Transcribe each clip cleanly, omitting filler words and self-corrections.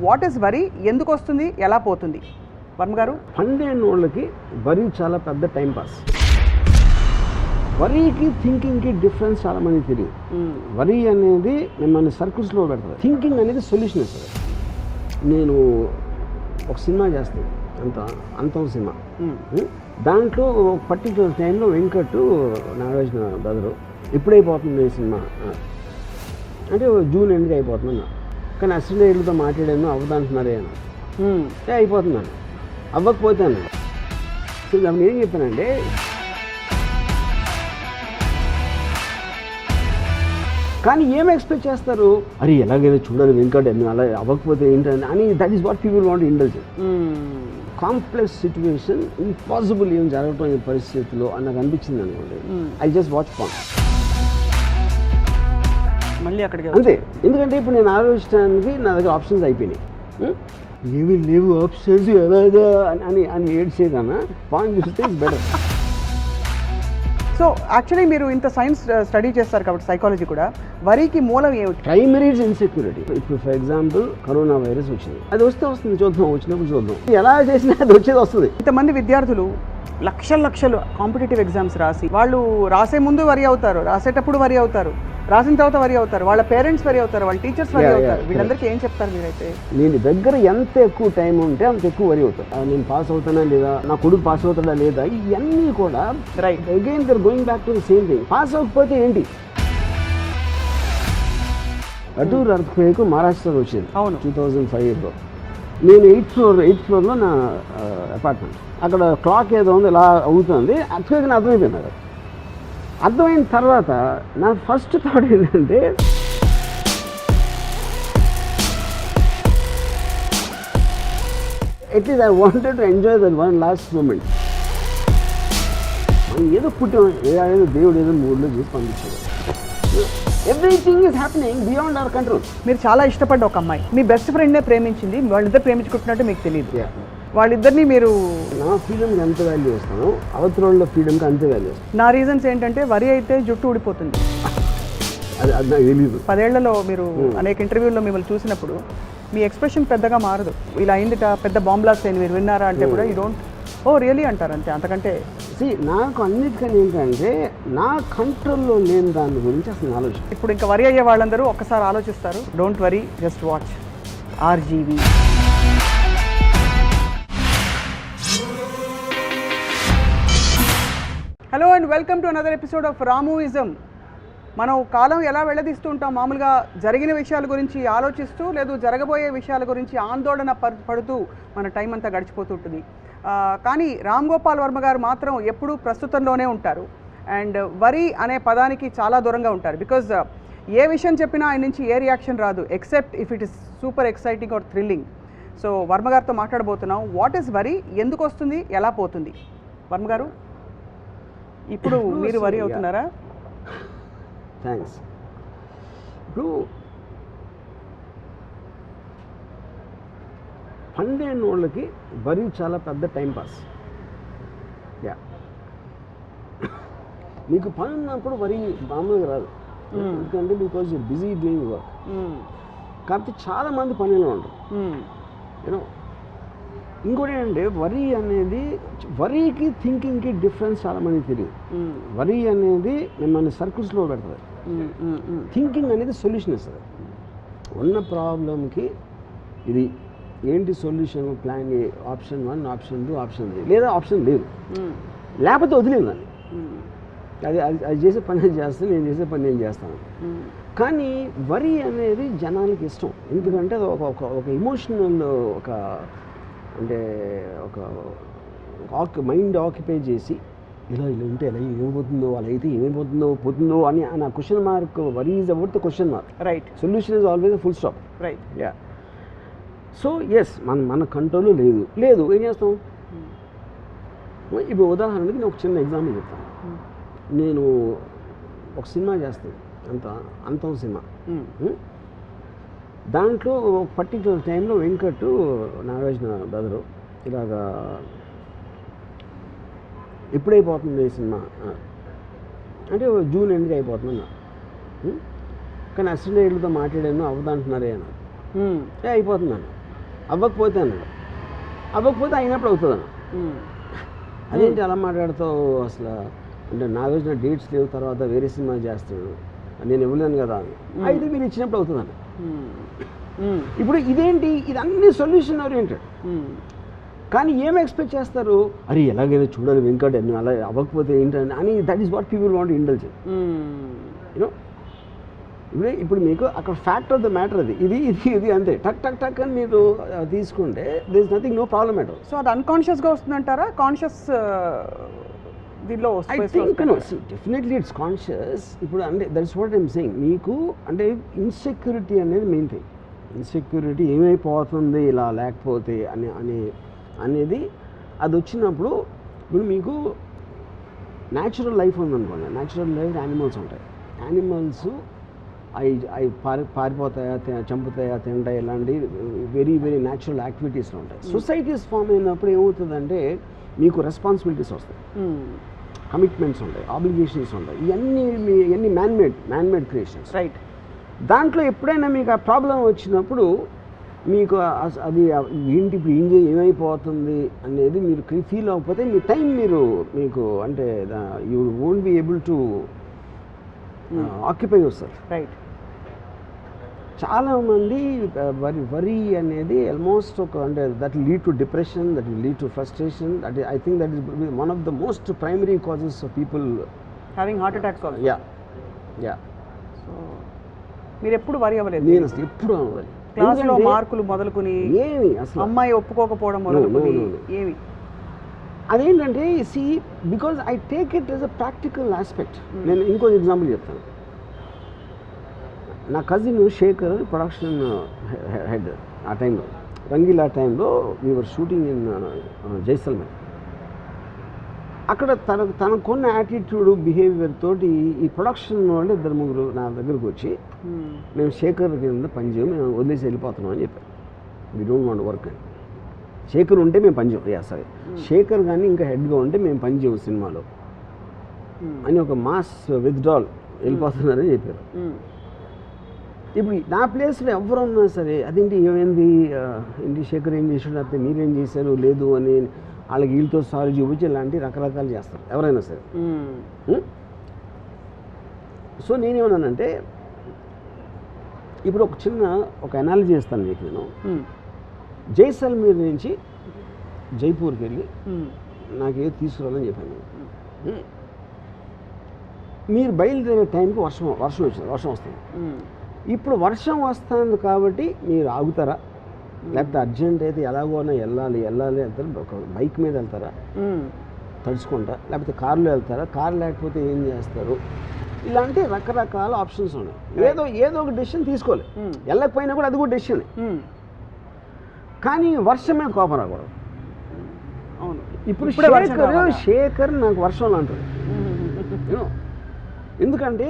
What is worry, ఎందుకు వస్తుంది, ఎలా పోతుంది? వర్మ గారు, పన్నెండు వాళ్ళకి వరీ చాలా పెద్ద టైం పాస్. వరీకి థింకింగ్కి డిఫరెన్స్ చాలా మంది తెలియదు. వరీ అనేది మిమ్మల్ని సర్కిల్స్లో పెడతారు. థింకింగ్ అనేది సొల్యూషన్ ఇస్తుంది. నేను ఒక సినిమా చేస్తాను, అంతం సినిమా. దాంట్లో పర్టికులర్ టైంలో వెంకట్ నాగార్జున బ్రదరు ఎప్పుడైపోతుంది ఈ సినిమా అంటే జూన్ ఎండ్కి అయిపోతుందన్నా. కానీ అసిస్టెంట్ డైరెక్టర్తో మాట్లాడాను, అవ్వదంటున్నారే అని. అయిపోతున్నాను, అవ్వకపోతాను. సో నేను ఏం చెప్పానంటే, కానీ ఏం ఎక్స్పెక్ట్ చేస్తారు, అరే ఎలాగైనా చూడాలి వెంకట్ అలా అవ్వకపోతే ఏంటని అని. That is what people want indulge. Complex situation, impossible ఏం జరగటం ఈ పరిస్థితిలో అని నాకు అనిపించింది అనుకోండి. ఐ జస్ట్ వాచ్ ఫాన్ మళ్ళీ అక్కడికి అంతే. ఎందుకంటే ఇప్పుడు నేను ఆలోచించడానికి నా దగ్గర ఆప్షన్స్ అయిపోయినాయి. ఏమీ లేవు ఆప్షన్స్ ఎలాగా అని అని ఏడ్చేదన్నా పాన్ చూస్తే ఇట్స్ బెటర్. సో యాక్చువల్లీ మీరు ఇంత సైన్స్ స్టడీ చేస్తారు కాబట్టి సైకాలజీ కూడా, వరీకి మూలం ఏమిటి? Primary insecurity. ఇప్పుడు ఫర్ ఎగ్జాంపుల్ కరోనా వైరస్ వచ్చింది, అది వస్తే వస్తుంది, చూద్దాం, వచ్చినప్పుడు చూద్దాం, ఎలా చేసినా అది వచ్చేది వస్తుంది. ఇంతమంది విద్యార్థులు లక్షలు కాంపిటేటివ్ ఎగ్జామ్స్ రాసి, వాళ్ళు రాసే ముందు వరి అవుతారు, రాసేటప్పుడు వరి అవుతారు, రాసిన తర్వాత వరి అవుతారు, వాళ్ళ పేరెంట్స్ వరి అవుతారు, వాళ్ళ టీచర్స్ వరి అవుతారు. వీళ్ళందరికీ ఏం చెప్తారు మీరైతే? నేను దగ్గర ఎంత ఎక్కువ టైం ఉంటే అంత ఎక్కువ వరి అవుతాను. నేను పాస్ అవుతానా లేదా, నా కొడుకు పాస్ అవుతాడా లేదా, ఇవన్నీ కూడా right. Again they're going back to the same thing. Pass అవ్వకపోతే ఏంటి? అటూర్ ఎర్త్క్వేక్ మహారాష్ట్రలో వచ్చింది 2005లో. నేను ఎయిత్ ఫ్లోర్లో నా అపార్ట్మెంట్. అక్కడ క్లాక్ ఏదో ఉంది, ఇలా అవుతుంది. ఎర్త్క్వేక్ అని అర్థమైపోయింది. అది అర్థమైన తర్వాత నా ఫస్ట్ థాట్ ఏంటంటే, at least I wanted to enjoy that one last moment. మనం ఏదో పుట్టాం, ఏదో దేవుడు ఏదో మూడ్లో చేసి పంపించాడు. Everything is happening beyond our control. మీరు చాలా ఇష్టపడ్డ ఒక అమ్మాయి మీ బెస్ట్ ఫ్రెండ్నే ప్రేమించింది, వాళ్ళిద్దరు ప్రేమించుకుంటున్నట్టు మీకు తెలియదు. వాళ్ళిద్దరిని మీరు, నా ఫ్రీడమ్కి ఎంత వాల్యూ ఇస్తాను, అవతల ఫ్రీడమ్కి అంతే వాల్యూ ఇస్తాను. నా రీజన్స్ ఏంటంటే, వరి అయితే జుట్టు ఊడిపోతుంది. అది నాకు తెలియదు. 10 ఏళ్లలో మీరు అనేక ఇంటర్వ్యూల్లో మిమ్మల్ని చూసినప్పుడు మీ ఎక్స్ప్రెషన్ పెద్దగా మారదు. ఇలా అయిందిట, పెద్ద బాంబ్లాస్ట్ అయింది, మీరు విన్నారా అంటే కూడా యూ డోంట్ ఓ రియలీ అంటారు అంతే. అంతకంటే నాకు అన్నిటికన్నా ఏంటంటే, నా కంట్రోల్లో లేని దాని గురించి అసలు ఆలోచన. ఇప్పుడు ఇంకా వరి అయ్యే వాళ్ళందరూ ఒక్కసారి ఆలోచిస్తారు, don't worry, just watch RGV. Hello and welcome to another episode of Ramuism. మనం కాలం ఎలా వెళ్ళదీస్తూ ఉంటాం, మామూలుగా జరిగిన విషయాల గురించి ఆలోచిస్తూ, లేదు జరగబోయే విషయాల గురించి ఆందోళన పడుతూ మన టైం అంతా గడిచిపోతుంటుంది. కానీ రామ్ గోపాల్ వర్మ గారు మాత్రం ఎప్పుడూ ప్రస్తుతంలోనే ఉంటారు. అండ్ వరి అనే పదానికి చాలా దూరంగా ఉంటారు. బికాజ్ ఏ విషయం చెప్పినా ఆయన నుంచి ఏ రియాక్షన్ రాదు, except if it is super exciting or thrilling. So Varma గారితో మాట్లాడబోతున్నాం. వాట్ ఈస్ వరి, ఎందుకు వస్తుంది, ఎలా పోతుంది? వర్మ గారు, ఇప్పుడు మీరు వరి అవుతున్నారా? థ్యాంక్స్. ఇప్పుడు 12 వాళ్ళకి వరి చాలా పెద్ద టైం పాస్. మీకు పని ఉన్నప్పుడు వరి మామూలుగా రాదు, ఎందుకంటే because you're busy doing work. కాకపోతే చాలా మంది పనిలో ఉండరు. యూనో, ఇంకోటి ఏంటంటే, వరి అనేది, వరీకి థింకింగ్కి డిఫరెన్స్ చాలా మంది తెలియదు. వరి అనేది మిమ్మల్ని సర్కిల్స్లో పెడతారు. థింకింగ్ అనేది సొల్యూషన్ ఇస్తుంది. ఉన్న ప్రాబ్లంకి ఇది ఏంటి solution, plan A, option 1, option 2, option 3, లేదా ఆప్షన్ లేదు, లేకపోతే వదిలేదు దాన్ని. అది చేసే పని నేను చేస్తాను, నేను చేసే పని నేను చేస్తాను. కానీ వరి అనేది జనాలకి ఇష్టం. ఎందుకంటే అది ఒక ఎమోషనల్, ఒక అంటే ఒక మైండ్ ఆక్యుపై చేసి, ఇలా ఉంటే ఎలా ఏమైపోతుందో, అలా అయితే ఏమైపోతుందో పోతుందో అని ఆ question mark. Worry is about the question mark. Right. Solution is always full stop. Right. Yeah. So yes, మన కంట్రోల్లో లేదు, ఏం చేస్తాం? ఇప్పుడు ఉదాహరణకి నేను ఒక చిన్న ఎగ్జాంపుల్ చెప్తాను. నేను ఒక సినిమా చేస్తాను, అంతం సినిమా. దాంట్లో పర్టికులర్ టైంలో వెంకట్ నాగార్జున బ్రదరు ఇలాగా ఎప్పుడైపోతుంది ఈ సినిమా అంటే జూన్ ఎండ్కి అయిపోతుందన్నా. కానీ అసిస్టెంట్ డైరెక్టర్తో మాట్లాడాను, అవ్వదంటున్నారే అని. అయిపోతుందన్న. అవ్వకపోతే అన్నాడు, అవ్వకపోతే అయినప్పుడు అవుతుంది అన్న. అదేంటి అలా మాట్లాడుతావు అసలు, అంటే నా రోజున డేట్స్ లేవు, తర్వాత వేరే సినిమా చేస్తాడు, నేను ఇవ్వలేను కదా అని. అయితే మీరు ఇచ్చినప్పుడు అవుతుందన్న. ఇప్పుడు ఇదేంటి, ఇది అన్ని సొల్యూషన్ ఓరియంటెడ్. కానీ ఏం ఎక్స్పెక్ట్ చేస్తారు, అరే ఎలాగైనా చూడాలి వెంకట్ అని, అలా అవ్వకపోతే ఏంటని అని. That is what people want indulge. You know ఇప్పుడు మీకు అక్కడ ఫ్యాక్ట్ ఆఫ్ ద మ్యాటర్ అది, ఇది ఇది ఇది అంతే, టక్ టక్ టక్ అని మీరు తీసుకుంటే there is nothing, no problem at all. So అది అన్కాన్షియస్గా వస్తుందంటారా, కాన్షియస్ దీనిలో I think no, definitely it's conscious. ఇప్పుడు అంటే దట్స్ వాట్ ఐమ్ సెయింగ్. మీకు అంటే ఇన్సెక్యూరిటీ అనేది మెయిన్ థింగ్. ఇన్సెక్యూరిటీ ఏమైపోతుంది ఇలా లేకపోతే అనేది అది వచ్చినప్పుడు, ఇప్పుడు మీకు న్యాచురల్ లైఫ్ ఉందనుకోండి, న్యాచురల్ లైఫ్ యానిమల్స్ ఉంటాయి. యానిమల్స్ అవి పారిపోతాయా, చంపుతాయా, తింటాయి, ఇలాంటి వెరీ వెరీ న్యాచురల్ యాక్టివిటీస్లో ఉంటాయి. సొసైటీస్ ఫామ్ అయినప్పుడు ఏమవుతుందంటే మీకు రెస్పాన్సిబిలిటీస్ వస్తాయి, కమిట్మెంట్స్ ఉంటాయి, ఆబ్లిగేషన్స్ ఉంటాయి. ఇవన్నీ మ్యాన్మేడ్ క్రియేషన్స్. రైట్. దాంట్లో ఎప్పుడైనా మీకు ఆ ప్రాబ్లం వచ్చినప్పుడు మీకు అది ఏంటి ఇప్పుడు ఏమైపోతుంది అనేది మీరు ఫీల్ అవ్వకపోతే మీ టైం మీకు అంటే you won't be able to occupy your self. Right. చాలామంది వరీ అనేది ఆల్మోస్ట్ ఒక అంటే that will lead to depression, that will lead to frustration. That I think that is one of the most primary causes of people having heart attacks also. Yeah. So మీరు ఎప్పుడు వరి అవ్వలేదు? నేను అసలు ఎప్పుడు అవ్వాలి. క్లాస్లో మార్కులు మొదలుకొని ఏమి అసలు అమ్మాయి ఒప్పుకోకపోవడం మొదలుకొని ఏమి, అదేంటంటే see because I take it as a practical aspect. నేను ఇంకో ఎగ్జాంపుల్ చెప్తాను. నా కజిన్ శేఖర్ ప్రొడక్షన్ హెడ్ ఆ టైంలో, రంగీలా టైంలో వీఆర్ షూటింగ్ ఇన్ జైసల్మేర్. అక్కడ తనకున్న యాటిట్యూడ్ బిహేవియర్ తోటి ఈ ప్రొడక్షన్ వాళ్ళు 2-3 నా దగ్గరకు వచ్చి మేము శేఖర్ కింద పనిచేయం, మేము వదిలేసి వెళ్ళిపోతున్నాం అని చెప్పారు. వీ డోంట్ వాంట్ వర్క్ అని. శేఖర్ ఉంటే మేము పనిచేయం, సరే శేఖర్ కానీ ఇంకా హెడ్గా ఉంటే మేము పనిచేయం సినిమాలో అని ఒక మాస్ విత్డ్రాల్ వెళ్ళిపోతున్నారని చెప్పారు. ఇప్పుడు నా ప్లేస్లో ఎవరున్నా సరే అదేంటి ఏమైంది, ఏంటి శేఖర్ ఏం చేసాడు, లేకపోతే మీరేం చేశారు లేదు అని వాళ్ళకి వీళ్ళతో సారీ చూపించి ఇలాంటి రకరకాలు చేస్తారు ఎవరైనా సరే. సో నేనేమన్నానంటే ఇప్పుడు ఒక అనాలజీ చేస్తాను మీకు. నేను జైసల్మేర్ నుంచి జైపూర్కి వెళ్ళి నాకేదో తీసుకురావాలని చెప్పాను. మీరు బయలుదేరే టైంకి వర్షం వస్తుంది. ఇప్పుడు వర్షం వస్తుంది కాబట్టి మీరు ఆగుతారా, లేకపోతే అర్జెంట్ అయితే ఎలాగోనా వెళ్ళాలి వెళ్తారు, ఒక బైక్ మీద వెళ్తారా తడుచుకుంటా, లేకపోతే కారులో వెళ్తారా, కారు లేకపోతే ఏం చేస్తారు, ఇలాంటి రకరకాల ఆప్షన్స్ ఉన్నాయి. ఏదో ఒక డెసిషన్ తీసుకోవాలి. వెళ్ళకపోయినా కూడా అది కూడా డెసిషన్. కానీ వర్షమే కోపం రాకూడదు. అవును. ఇప్పుడు శేఖర్ నాకు వర్షంలో అంటారు. ఎందుకంటే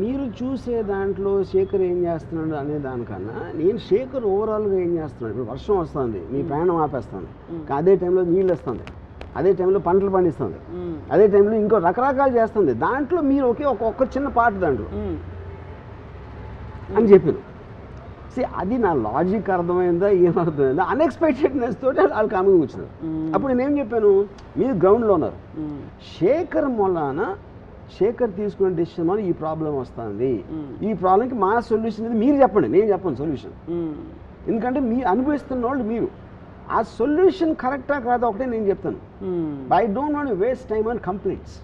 మీరు చూసే దాంట్లో శేఖర్ ఏం చేస్తున్నాడు అనే దానికన్నా నేను శేఖర్ ఓవరాల్గా ఏం చేస్తున్నాడు. ఇప్పుడు వర్షం వస్తుంది, మీ ప్రయాణం ఆపేస్తుంది, అదే టైంలో నీళ్ళు వస్తుంది, అదే టైంలో పంటలు పండిస్తుంది, అదే టైంలో ఇంకో రకరకాలు చేస్తుంది. దాంట్లో మీరు ఒక్క చిన్న పార్ట్ దాంట్లో అని చెప్పాను. అది నా లాజిక్ అర్థమైందా ఏమర్థమైందా, అన్ఎక్స్పెక్టెడ్నెస్ తోటి వాళ్ళు కామిగా కూర్చున్నారు. అప్పుడు నేనేం చెప్పాను, మీరు గ్రౌండ్లో ఉన్నారు, శేఖర్ తీసుకునే డెసిషన్ వల్ల ఈ ప్రాబ్లం వస్తుంది, ఈ ప్రాబ్లంకి మా సొల్యూషన్ ఇది మీరు చెప్పండి, నేను చెప్పను సొల్యూషన్. ఎందుకంటే మీరు అనుభవిస్తున్న వాళ్ళు మీరు, ఆ సొల్యూషన్ కరెక్టా కాదా ఒకటే నేను చెప్తాను. I don't want waste time on complaints.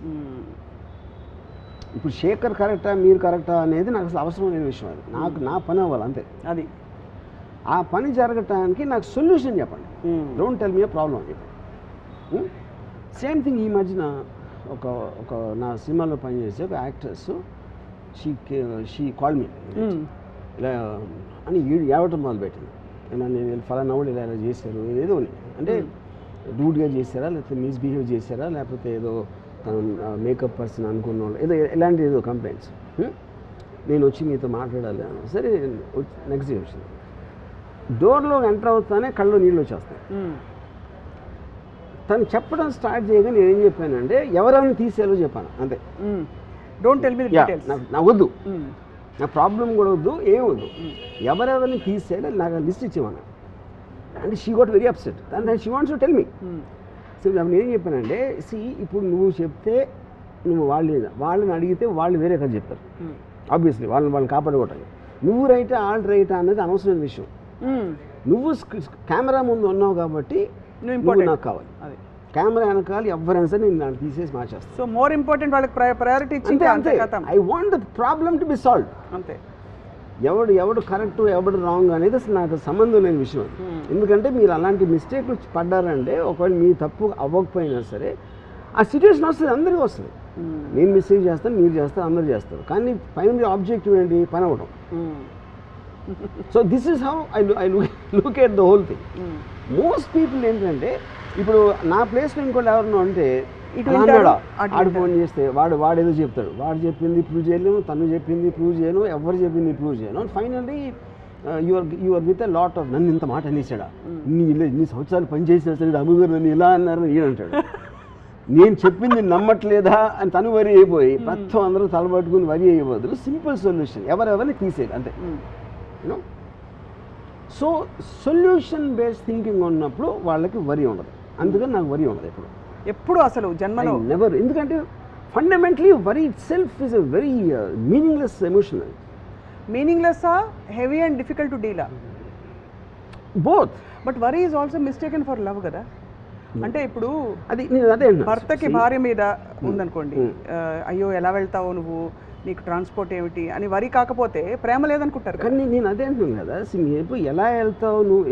ఇప్పుడు శేఖర్ కరెక్టా మీరు కరెక్టా అనేది నాకు అసలు అవసరం లేని విషయం. అది నా పని అవ్వాలి అంతే. అది ఆ పని జరగటానికి నాకు సొల్యూషన్ చెప్పండి, don't tell me A problem అని చెప్పండి. సేమ్ థింగ్ ఈ మధ్యన ఒక నా సినిమాలో పనిచేసే ఒక యాక్ట్రెస్ షీ కాల్ మీ ఇలా అని ఏడవటం మొదలుపెట్టింది. నేను ఫలానా వాళ్ళు ఇలా చేశారు, ఏదో అంటే రూడ్గా చేశారా, లేకపోతే మిస్బిహేవ్ చేశారా, లేకపోతే ఏదో మేకప్ పర్సన్ అనుకున్న వాళ్ళు ఇలాంటి ఏదో కంప్లైంట్స్. నేను వచ్చి మీతో మాట్లాడాలి అని. సరే నెక్స్ట్ డే వచ్చింది. డోర్లో ఎంటర్ అవుతానే కళ్ళు నీళ్ళు వచ్చేస్తాయి. తను చెప్పడం స్టార్ట్ చేయగా నేను ఏం చెప్పానంటే ఎవరెవరిని తీసేయాలో చెప్పాను అంతే. Don't tell me the details. నాకు వద్దు, నా ప్రాబ్లం కూడా వద్దు, ఏం వద్దు, ఎవరెవరిని తీసేయాలో నాకు లిస్ట్ ఇచ్చేవాను. అంటే she got very upset and she wants to tell me. So నేను ఏం చెప్పానంటే ఇప్పుడు నువ్వు చెప్తే నువ్వు వాళ్ళని అడిగితే వాళ్ళు వేరే కథ చెప్తారు ఆబ్వియస్లీ వాళ్ళని కాపాడుకోవటానికి. నువ్వు రైటా వాళ్ళు రైటా అనేది అనవసరమైన విషయం. నువ్వు కెమెరా ముందు ఉన్నావు కాబట్టి నువ్వు నాకు కావాలి. కెమెరా వెనకాల ఎవరైనా సరే నేను దాన్ని తీసేసి మార్చేస్తాను. సో మోర్ ఇంపార్టెంట్ వాళ్ళకి ప్రయారిటీ ఇచ్చి అంతే. I want the problem to be solve. అంతే. ఎవడు కరెక్ట్ ఎవడు రాంగ్ అనేది అసలు నాకు సంబంధం లేని విషయం. ఎందుకంటే మీరు అలాంటి మిస్టేక్లు పడ్డారంటే ఒకవేళ మీ తప్పు అవ్వకపోయినా సరే ఆ సిచ్యువేషన్ వస్తుంది, అందరికీ వస్తుంది. నేను మిస్టేక్ చేస్తాను, మీరు చేస్తారు, అందరూ చేస్తారు. కానీ ఫైనల్ ఆబ్జెక్టివ్ ఏంటి? పని అవ్వడం. So this is how I look at the whole thing. Most people ఏంటంటే ఇప్పుడు నా ప్లేస్లో ఇంకోటి ఎవరినో అంటే ఆడు ఫోన్ చేస్తే వాడేదో చెప్తాడు, వాడు చెప్పింది ప్రూవ్ చేయలేము, తను చెప్పింది ప్రూవ్ చేయను, ఎవరు చెప్పింది ప్రూవ్ చేయను. Finally your with a lot of నన్ను ఇంత మాట అనేసాడా, ఇన్ని సంవత్సరాలు పనిచేసినా సరే అమ్మగారు నన్ను ఇలా అన్నారు ఈయన అంటాడు. నేను చెప్పింది నమ్మట్లేదా అని తను వరి అయిపోయి మొత్తం అందరూ తలబట్టుకుని వరి అయ్యే బదులు సింపుల్ సొల్యూషన్ ఎవరెవరిని తీసేది అంతే. You know, so solution based thinking ఉన్నప్పుడు వాళ్ళకి వరి ఉండదు. అందుకని నాకు వరి ఉండదు ఎప్పుడు అసలు జన్మలో నెవర్. ఎందుకంటే ఫండమెంటలీ వరి it self is a very meaningless emotion. Meaningless heavy and difficult to deal both. But worry is also mistaken for love కదా. అంటే ఇప్పుడు అది అదే భర్తకి భార్య మీద ఉందనుకోండి, అయ్యో ఎలా వెళ్తావు నువ్వు, నీకు ట్రాన్స్పోర్ట్ ఏమిటి అని వరి కాకపోతే ప్రేమ లేదనుకుంటారు. కానీ నేను అదే అంటున్నాను కదా, ఎప్పుడు ఎలా వెళ్తావు నువ్వు,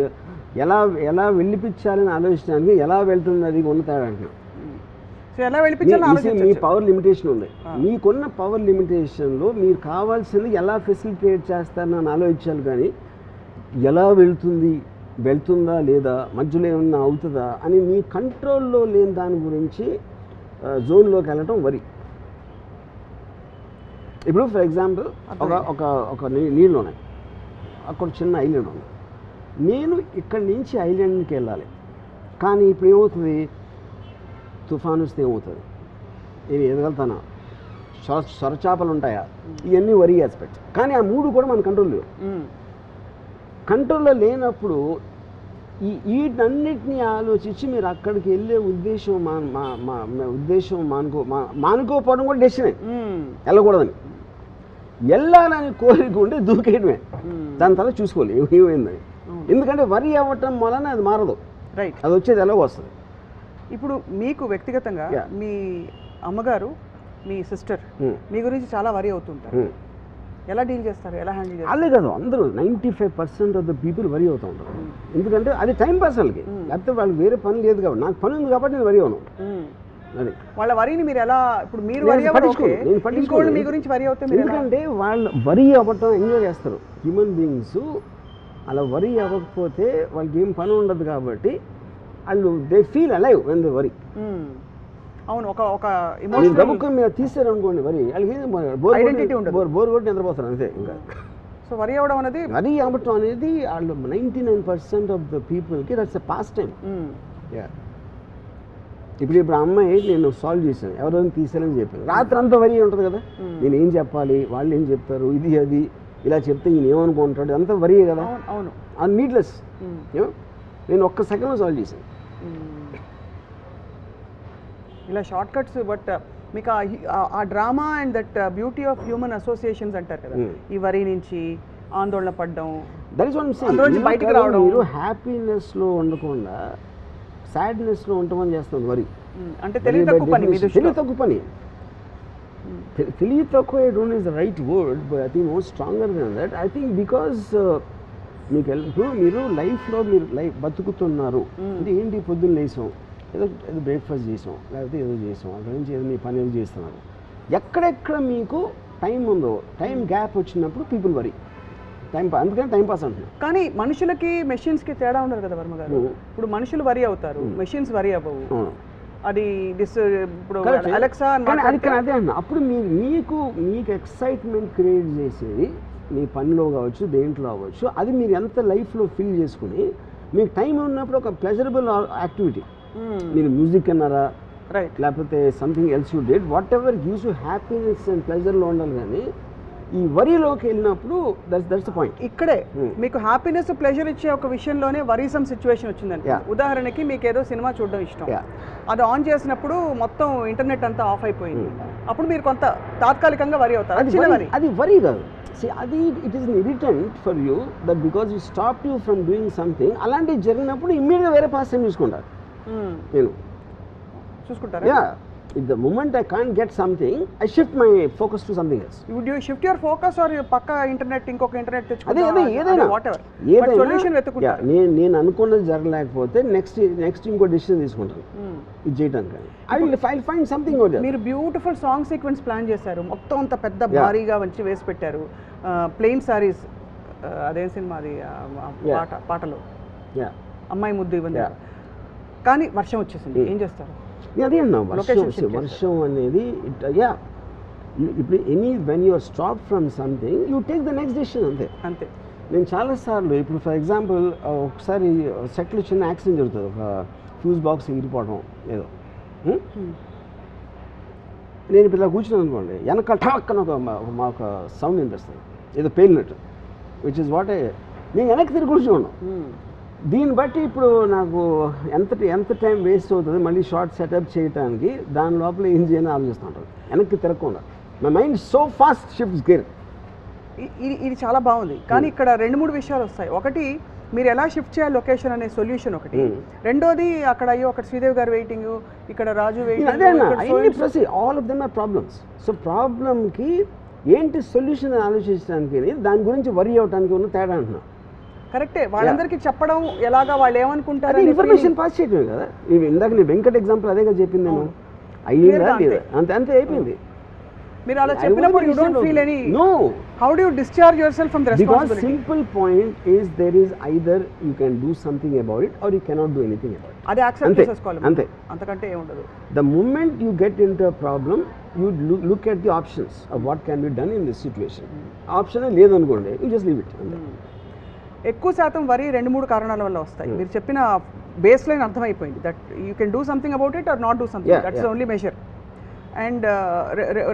ఎలా వెళ్ళిపించాలని ఆలోచించడానికి ఎలా వెళ్తుంది అది ఉన్నతాడంటున్నా. సో ఎలా వెళ్ళిపించాలని మీ పవర్ లిమిటేషన్ ఉంది. మీకున్న పవర్ లిమిటేషన్లో మీరు కావాల్సింది ఎలా ఫెసిలిటేట్ చేస్తారని ఆలోచించాలి. కానీ ఎలా వెళ్తుందా లేదా, మధ్యలో ఏమన్నా అవుతుందా అని మీ కంట్రోల్లో లేని దాని గురించి జోన్లోకి వెళ్ళటం వరి. ఇప్పుడు ఫర్ ఎగ్జాంపుల్ ఒక నీళ్ళు ఉన్నాయి, అక్కడ చిన్న ఐలాండ్ ఉంది. నేను ఇక్కడి నుంచి ఐలాండ్కి వెళ్ళాలి, కానీ ఇప్పుడు ఏమవుతుంది, తుఫాను వస్తే ఏమవుతుంది, నేను ఎదగలుగుతానా, సొరచాపలు ఉంటాయా, ఇవన్నీ వరి ఆస్పెక్ట్స్. కానీ ఆ మూడు కూడా మన కంట్రోల్ లేవు. కంట్రోల్లో లేనప్పుడు వీటన్నిటిని ఆలోచించి మీరు అక్కడికి వెళ్ళే ఉద్దేశం మానుకోపోవడం కూడా డెసిషనే, వెళ్ళకూడదని. వెళ్ళాలని కోరిక ఉంటే దూకేయడమే, దాని తర్వాత చూసుకోవాలి ఏమైందని. ఎందుకంటే వరి అవ్వటం వలన అది మారదు, రైట్, అది వచ్చేది ఎలాగో వస్తుంది. ఇప్పుడు మీకు వ్యక్తిగతంగా మీ అమ్మగారు, మీ సిస్టర్ మీ గురించి చాలా వరి అవుతుంటారు. ఎలా డీల్ చేస్తారు, ఎలా హ్యాండిల్ చేస్తారు? అదే కాదు, అందరూ 95% ఆఫ్ ద పీపుల్ వరి అవుతూ ఉంటారు. ఎందుకంటే అది టైం పాస్ వాళ్ళకి, లేకపోతే వాళ్ళకి వేరే పని లేదు కాబట్టి. నాకు పని ఉంది కాబట్టి నేను వరి అవును. అది వాళ్ళ వరిని మీరు ఎలా, ఇప్పుడు మీరు వరి పట్టించుకోండి మీ గురించి వరి అవుతే, ఎందుకంటే వాళ్ళు వరి అవ్వటం ఎంజాయ్ చేస్తారు. హ్యూమన్ బీయింగ్స్ అలా వరి అవ్వకపోతే వాళ్ళకి ఏం పని ఉండదు కాబట్టి వాళ్ళు they feel alive when they వరి. అవును, ఒక ఎమోషనల్ గబుక్కం మీద తీసారు అనుకోండి వరి, వాళ్ళకి బోర్ కొట్టి నిద్రపోతారు అంతే. ఇంకా సో వరి అవ్వడం అనేది, వరి అవ్వటం అనేది వాళ్ళు 99% ఆఫ్ ద పీపుల్కి దట్స్ ఎ పాస్ టైం. ఇప్పుడు అమ్మాయి నేను సాల్వ్ చేశాను, ఎవరైనా తీసేయాలని చెప్పాను, రాత్రి అంతా వరి ఉంటుంది కదా, నేను ఏం చెప్పాలి, వాళ్ళు ఏం చెప్తారు, ఇది అది ఇలా చెప్తే ఈయన ఏమనుకుంటాడు, అంతా వరియే కదా. అవును, అది నీడ్లెస్. నేను ఒక్క సెకండ్లో సాల్వ్ చేశాను. ఇలా షార్ట్ కట్స్. బట్ మీకు ఆ drama and that beauty of human associations అంటారు కదా, ఈ వరి నుంచి ఆందోళన పడ్డం, బయటకు రావడం. మీరు హ్యాపీనెస్లో ఉండకుండా సాడ్నెస్లో ఉండమని చేస్తుంది వరి. అంటే తెలివి తక్కువ పని. తెలివి తక్కువ, I don't is the right word, but I think more stronger then that. I think because మీరు లైఫ్లో బతుకుతున్నారు అంటే ఏంటి, పొద్దున్న లేసాం, ఏదో బ్రేక్ఫాస్ట్ చేసాం, లేకపోతే ఏదో చేసాం, అక్కడి నుంచి ఏదో మీ పని ఏదో చేస్తున్నారు. ఎక్కడెక్కడ మీకు టైం ఉందో, టైం గ్యాప్ వచ్చినప్పుడు పీపుల్ వరి, అందుకని టైం పాస్ అంటున్నారు. కానీ మనుషులకి మెషిన్స్కి తేడా ఉండదు కదా వర్మ గారు. ఇప్పుడు మనుషులు వరి అవుతారు, మెషిన్స్ వరి అవ్వవు. అది ఇప్పుడు అలెక్సా అదే అన్న. అప్పుడు మీకు ఎక్సైట్మెంట్ క్రియేట్ చేసేది మీ పనిలో కావచ్చు, దేంట్లో అవ్వచ్చు, అది మీరు ఎంత లైఫ్లో ఫీల్ చేసుకుని మీకు టైం ఉన్నప్పుడు ఒక ప్లెజరబుల్ యాక్టివిటీ, మీరు మ్యూజిక్ అన్నారా, రైట్, లేకపోతే something else you did, whatever gives you happiness and ప్లెజర్లో ఉండాలి. కానీ ఈ వరిలోకి వెళ్ళినప్పుడు దట్స్ ద పాయింట్. ఇక్కడే మీకు హ్యాపీనెస్ ప్లెజర్ ఇచ్చే ఒక విషయంలోనే వరీసమ్ సిచ్యువేషన్ వచ్చిందండి. ఉదాహరణకి మీకు ఏదో సినిమా చూడడం ఇష్టం, అది ఆన్ చేసినప్పుడు మొత్తం ఇంటర్నెట్ అంతా ఆఫ్ అయిపోయింది, అప్పుడు మీరు కొంత తాత్కాలికంగా వరి అవుతారు. అది వరి కాదు, అది it is irritant for you that because you stop you from doing something. అలాంటివి జరిగినప్పుడు ఇమ్మీడియట్గా వేరే పాస్ టైం చూసుకుంటారు. నేను చూసుకుంటారా? If the moment I can't get something, I shift my focus to something else. Would you shift your focus or పక్క internet ఇంకొక internet తెచ్చుకుంటా? అదే ఏదైనా వాటెవర్ సొల్యూషన్ వెతుకుంటా. నేను అనుకున్నది జరగలేకపోతే నెక్స్ట్ ఇంకో డిసిషన్ తీసుకుంటాను ఇది చేయడానికి. I will find something out there. మీరు బ్యూటిఫుల్ సాంగ్ సీక్వెన్స్ ప్లాన్ చేశారు, మొత్తం అంత పెద్ద భారీగా వచ్చి వేసి పెట్టారు. ప్లెయిన్ సారీస్ అదే సినిమా అది పాటలు అమ్మాయి ముద్దు ఇవ్వండి, కానీ వర్షం వచ్చేసింది, ఏం చేస్తారు? అదే అన్నా, వర్షం అనేది ఇప్పుడు when you're stop from something you take the next decision. అంతే. నేను చాలాసార్లు ఇప్పుడు ఫర్ ఎగ్జాంపుల్ ఒకసారి సెట్లో చిన్న యాక్సిడెంట్ జరుగుతుంది, ఒక ఫ్యూజ్ బాక్స్ ఎగిరిపోవడం ఏదో. నేను ఇప్పుడు ఇలా కూర్చున్నాను అనుకోండి, వెనక ఠాక్ అని ఒక సౌండ్ వినిపిస్తుంది, ఏదో పేలినట్టు, విచ్ ఇస్ వాట్ నేను వెనక్కి తిరిగి కూర్చోను. దీన్ని బట్టి ఇప్పుడు నాకు ఎంత టైం వేస్ట్ అవుతుంది మళ్ళీ షార్ట్ సెటప్ చేయడానికి, దాని లోపల ఏం చేయాలని ఆలోచిస్తూ ఉంటాను వెనక్కి తిరగకుండా. My mind so fast shifts gear. ఇది చాలా బాగుంది, కానీ ఇక్కడ 2-3 విషయాలు వస్తాయి. ఒకటి, మీరు ఎలా షిఫ్ట్ చేయాలి లొకేషన్ అనే సొల్యూషన్ ఒకటి. రెండోది, అక్కడ అయ్యో అక్కడ శ్రీదేవి గారు వెయిటింగ్, ఇక్కడ Raju waiting, all of them are problems. So ప్రాబ్లమ్కి ఏంటి సొల్యూషన్ ఆలోచించడానికి, దాని గురించి వరి అవడానికి ఉన్న తేడా అంటున్నా. కరెక్టే, వాళ్ళందరికీ చెప్పడం ఎలాగా, వాళ్ళు ఏమనుకుంటారు, ఇన్ఫర్మేషన్ పాస్ చేయటమే కదా. ఇందాక నీ వెంకట్ ఎగ్జాంపుల్ అదేగా చెప్పింది నేను, అయ్యిందా లేదా అంతే అయిపోయింది. మీరు అలా చెప్పినప్పుడు you don't feel any. No. How do you discharge yourself from the responsibility? Because simple point is there is either you can do something about it or you cannot do anything about it. అది accept చేసుకోవాలి, అంతే, అంతకంటే ఏం ఉండదు. The moment you get into a problem you look at the options of what can be done in this situation. Option లేదనుకోండి, you just leave it. ఎక్కువ శాతం వరి 2-3 కారణాల వల్ల వస్తాయి. మీరు చెప్పిన బేస్ లైన్ అర్థమైపోయింది, that you can do something about it or not do something, that's only measure. And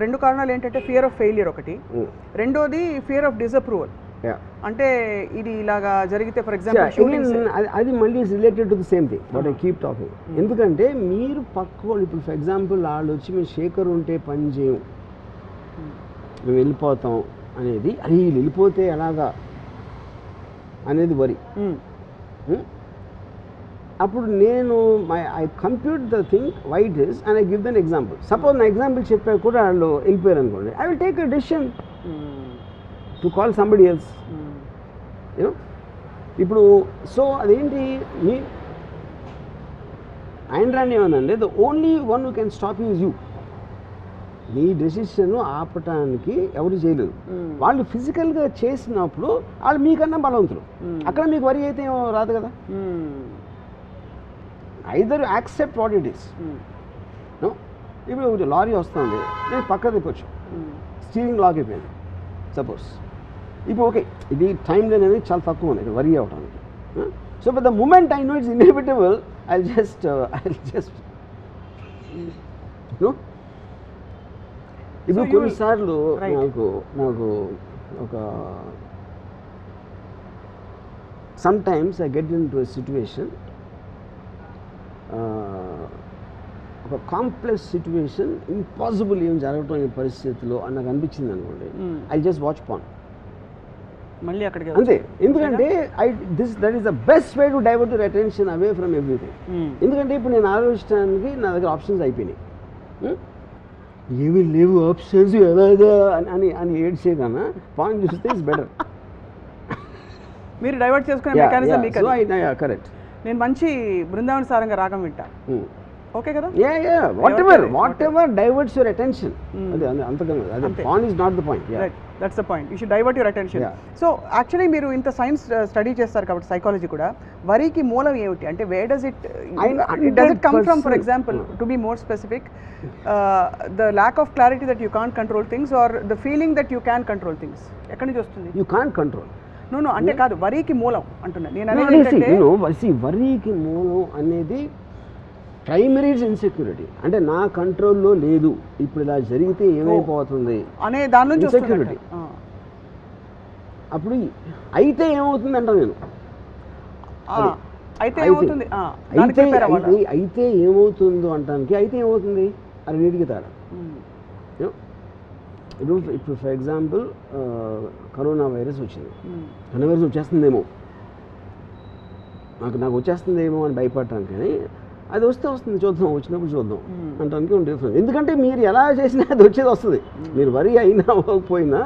2 కారణాలు ఏంటంటే ఫియర్ ఆఫ్ ఫెయిలియర్ ఒకటి, రెండోది ఫియర్ ఆఫ్ డిసప్రూవల్. అంటే ఇది ఇలాగా జరిగితే ఫర్ ఎగ్జాంపుల్ అది మళ్ళీ related to the same thing what I keep talking. ఎందుకంటే మీరు పక్క ఇప్పుడు ఫర్ ఎగ్జాంపుల్ వాళ్ళు వచ్చి మేము శేఖర్ ఉంటే పని చేయం, మేము వెళ్ళిపోతాం అనేది, అది వెళ్ళిపోతే ఎలాగా అనేది వరి. అప్పుడు నేను I compute the thing why it is and I give then example. Suppose నా ఎగ్జాంపుల్ చెప్పా కూడా వాళ్ళు వెళ్ళిపోయారు అనుకోండి, I will take a decision to call somebody else. You know ఇప్పుడు సో అదేంటి, మీ ఆయన రాని ఏమనండి, the only one who can stop you is you. మీ డెసిషన్ ఆపటానికి ఎవరు చేయలేదు. వాళ్ళు ఫిజికల్గా చేసినప్పుడు వాళ్ళు మీకన్నా బలవంతులు, అక్కడ మీకు వరి అయితే ఏమో రాదు కదా. Either accept what it is. ఇప్పుడు లారీ వస్తుంది, నేను పక్క తిప్పొచ్చు, స్టీరింగ్ లాక్ అయిపోయింది సపోజ్. ఇప్పుడు ఓకే, ఇది టైం లైన్ అనేది చాలా తక్కువ ఉంది వరి అవడానికి. So but the moment I know it's inevitable, I just ఇప్పుడు కొన్నిసార్లు నాకు ఒక sometimes I get into a situation, ఒక కాంప్లెక్స్ సిచ్యువేషన్, ఇంపాసిబుల్ ఏం జరగటం ఈ పరిస్థితిలో అని నాకు అనిపించింది అనుకోండి, ఐ జస్ట్ వాచ్ పాన్ మళ్ళీ అక్కడికి అంతే. ఎందుకంటే that is the best way to divert your attention away from everything. ఎందుకంటే ఇప్పుడు నేను ఆలోచించడానికి నా దగ్గర ఆప్షన్స్ అయిపోయినాయి, ఏమీ లేవు ఆప్షన్స్ ఎలాగా అని ఏడ్చే కన్నా పాన్ చూస్తే ఇట్స్ బెటర్. మీరు డైవర్ట్ చేసుకునే మెకానిజం మీకు. కరెక్ట్. నేను మంచి బృందావన సారంగా రాగం వింటా, ఓకే కదా. What ever diverts your attention, అది అంతకన్నా అది pan is not the point. That's the point, you should divert your attention. So actually మీరు ఇంత సైన్స్ స్టడీ చేస్తారు కాబట్టి సైకాలజీ కూడా, వరికి మూలం ఏమిటి అంటే where does it come from? For example, to be more specific, the lack of clarity that you can't control things or the feeling that you can control things, ఎక్కడి నుంచి వస్తుంది? You can't control. నో అంటే కాదు, వరికి మూలం అంటున్నా నేను. వరికి మూలం అనేది ప్రైమరీ ఇన్సెక్యూరిటీ, అంటే నా కంట్రోల్లో లేదు, ఇప్పుడు ఇలా జరిగితే ఏమైపోతుంది అనే దాని నుంచి ఇన్సెక్యూరిటీ. అప్పుడు అయితే ఏమవుతుంది అంటాను నేను, అయితే ఏమవుతుంది అయితే ఏమవుతుందో అంటానికి అయితే ఏమవుతుంది అది నీటికి తేడా. ఇప్పుడు ఫర్ ఎగ్జాంపుల్ కరోనా వైరస్ వచ్చింది, కరోనా వైరస్ వచ్చేస్తుందేమో, నాకు వచ్చేస్తుందేమో అని భయపడటాను, కానీ అది వస్తే వస్తుంది, చూద్దాం, వచ్చినప్పుడు చూద్దాం అంటానికి ఉంది డిఫరెన్స్. ఎందుకంటే మీరు ఎలా చేసినా అది వచ్చేది వస్తుంది, మీరు వరి అయినా అవ్వకపోయినా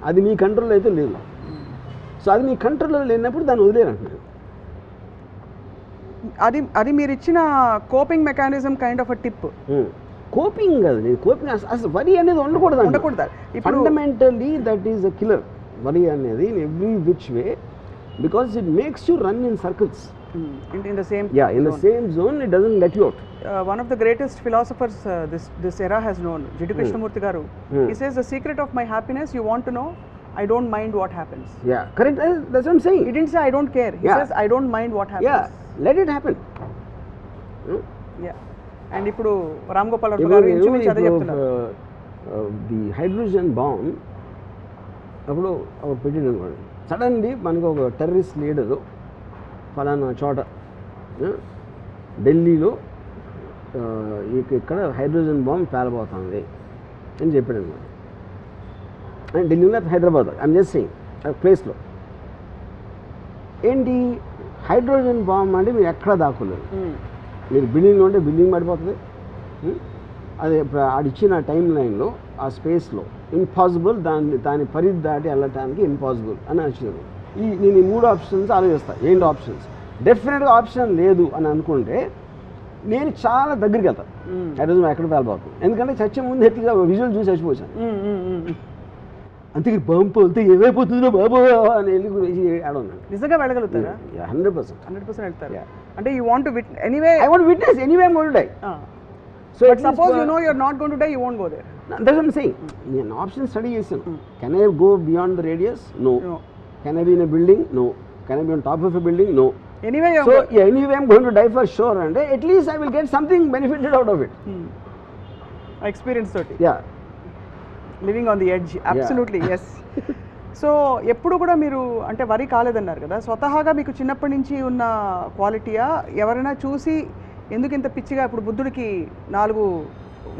అది మీ కంట్రోల్లో అయితే లేదు. సో అది మీ కంట్రోల్లో లేనప్పుడు దాన్ని వదిలేరు అంటున్నాను. అది మీరు ఇచ్చిన coping mechanism kind of a tip. Coping కాదు, కోపింగ్ అసలు వరి అనేది ఉండకూడదు. Fundamentally that is a killer, వరి అనేది in every which way, because it makes you run in circles. In the same same zone, it doesn't let you out. One of the greatest philosophers this era has known, Jiddu Krishnamurti garu, he says the secret of my happiness, you want to know, I don't mind what happens. Yeah, correct. That's what I'm saying. He didn't say I don't care, he says I don't mind what happens. Yeah, let it happen. Yeah. And ఇప్పుడు రామ్ గోపాల్ వర్మ గారు ఇంచుమించు అదే చెప్తున్నారు. The hydrogen bomb అప్పుడు పెట్టింది అనుకోండి, suddenly మనకు ఒక టెర్రరిస్ట్ లీడరు ఫలానా చోట ఢిల్లీలో ఇక్కడ హైడ్రోజన్ బాంబ్ పేలబోతుంది అని చెప్పాడు అనమాట. అండ్ ఢిల్లీలో హైదరాబాద్ ఐమ్ జస్ట్ సేయింగ్ ప్లేస్లో ఏంటి హైడ్రోజన్ బాంబ్ అంటే మీరు ఎక్కడ దాక్కున్నారు, మీరు బిల్డింగ్లో ఉంటే బిల్డింగ్ పడిపోతుంది, అదే ఆడిచ్చిన టైం లైన్లో ఆ స్పేస్లో ఇంపాసిబుల్, దాని పరిధి దాటి వెళ్ళటానికి ఇంపాసిబుల్ అని వచ్చింది. నేను ఈ 3 ఆప్షన్స్ ఆలోచిస్తాను, ఏంటి ఆప్షన్స్. డెఫినెట్గా ఆప్షన్ లేదు అని అనుకుంటే నేను చాలా దగ్గరికి వెళ్తాను, హైడ్రోజన్ ఎక్కడ వెళ్ళబోతుంది, ఎందుకంటే చచ్చే ముందు ఎట్లా విజువల్ చూసి చచ్చిపోయాను, అంతే బాంబు వెళ్తే ఏమైపోతుందో బాబు అని వెళ్ళి ఆడన్నాను. నిజంగా వెళ్ళగలుగుతారా? 100% వెళ్తారు. అంటే you want to anyway, I want witness anyway I'm going to die. So but suppose you know you're not going to die, you won't go there. That's what I'm saying. నేను option study చేశాను. Can I go beyond the radius? No. Can I be in a building? No. Can I be on top of a building? No. Anyway, anyway I'm going to die for sure, and at least I will get something benefited out of it. Experience toti. Yeah. Living on the edge. Absolutely. Yes. So ఎప్పుడు కూడా మీరు అంటే వరి కాలేదన్నారు కదా, స్వతహాగా మీకు చిన్నప్పటి నుంచి ఉన్న క్వాలిటీయా, ఎవరైనా చూసి ఎందుకు ఇంత పిచ్చిగా, ఇప్పుడు బుద్ధుడికి 4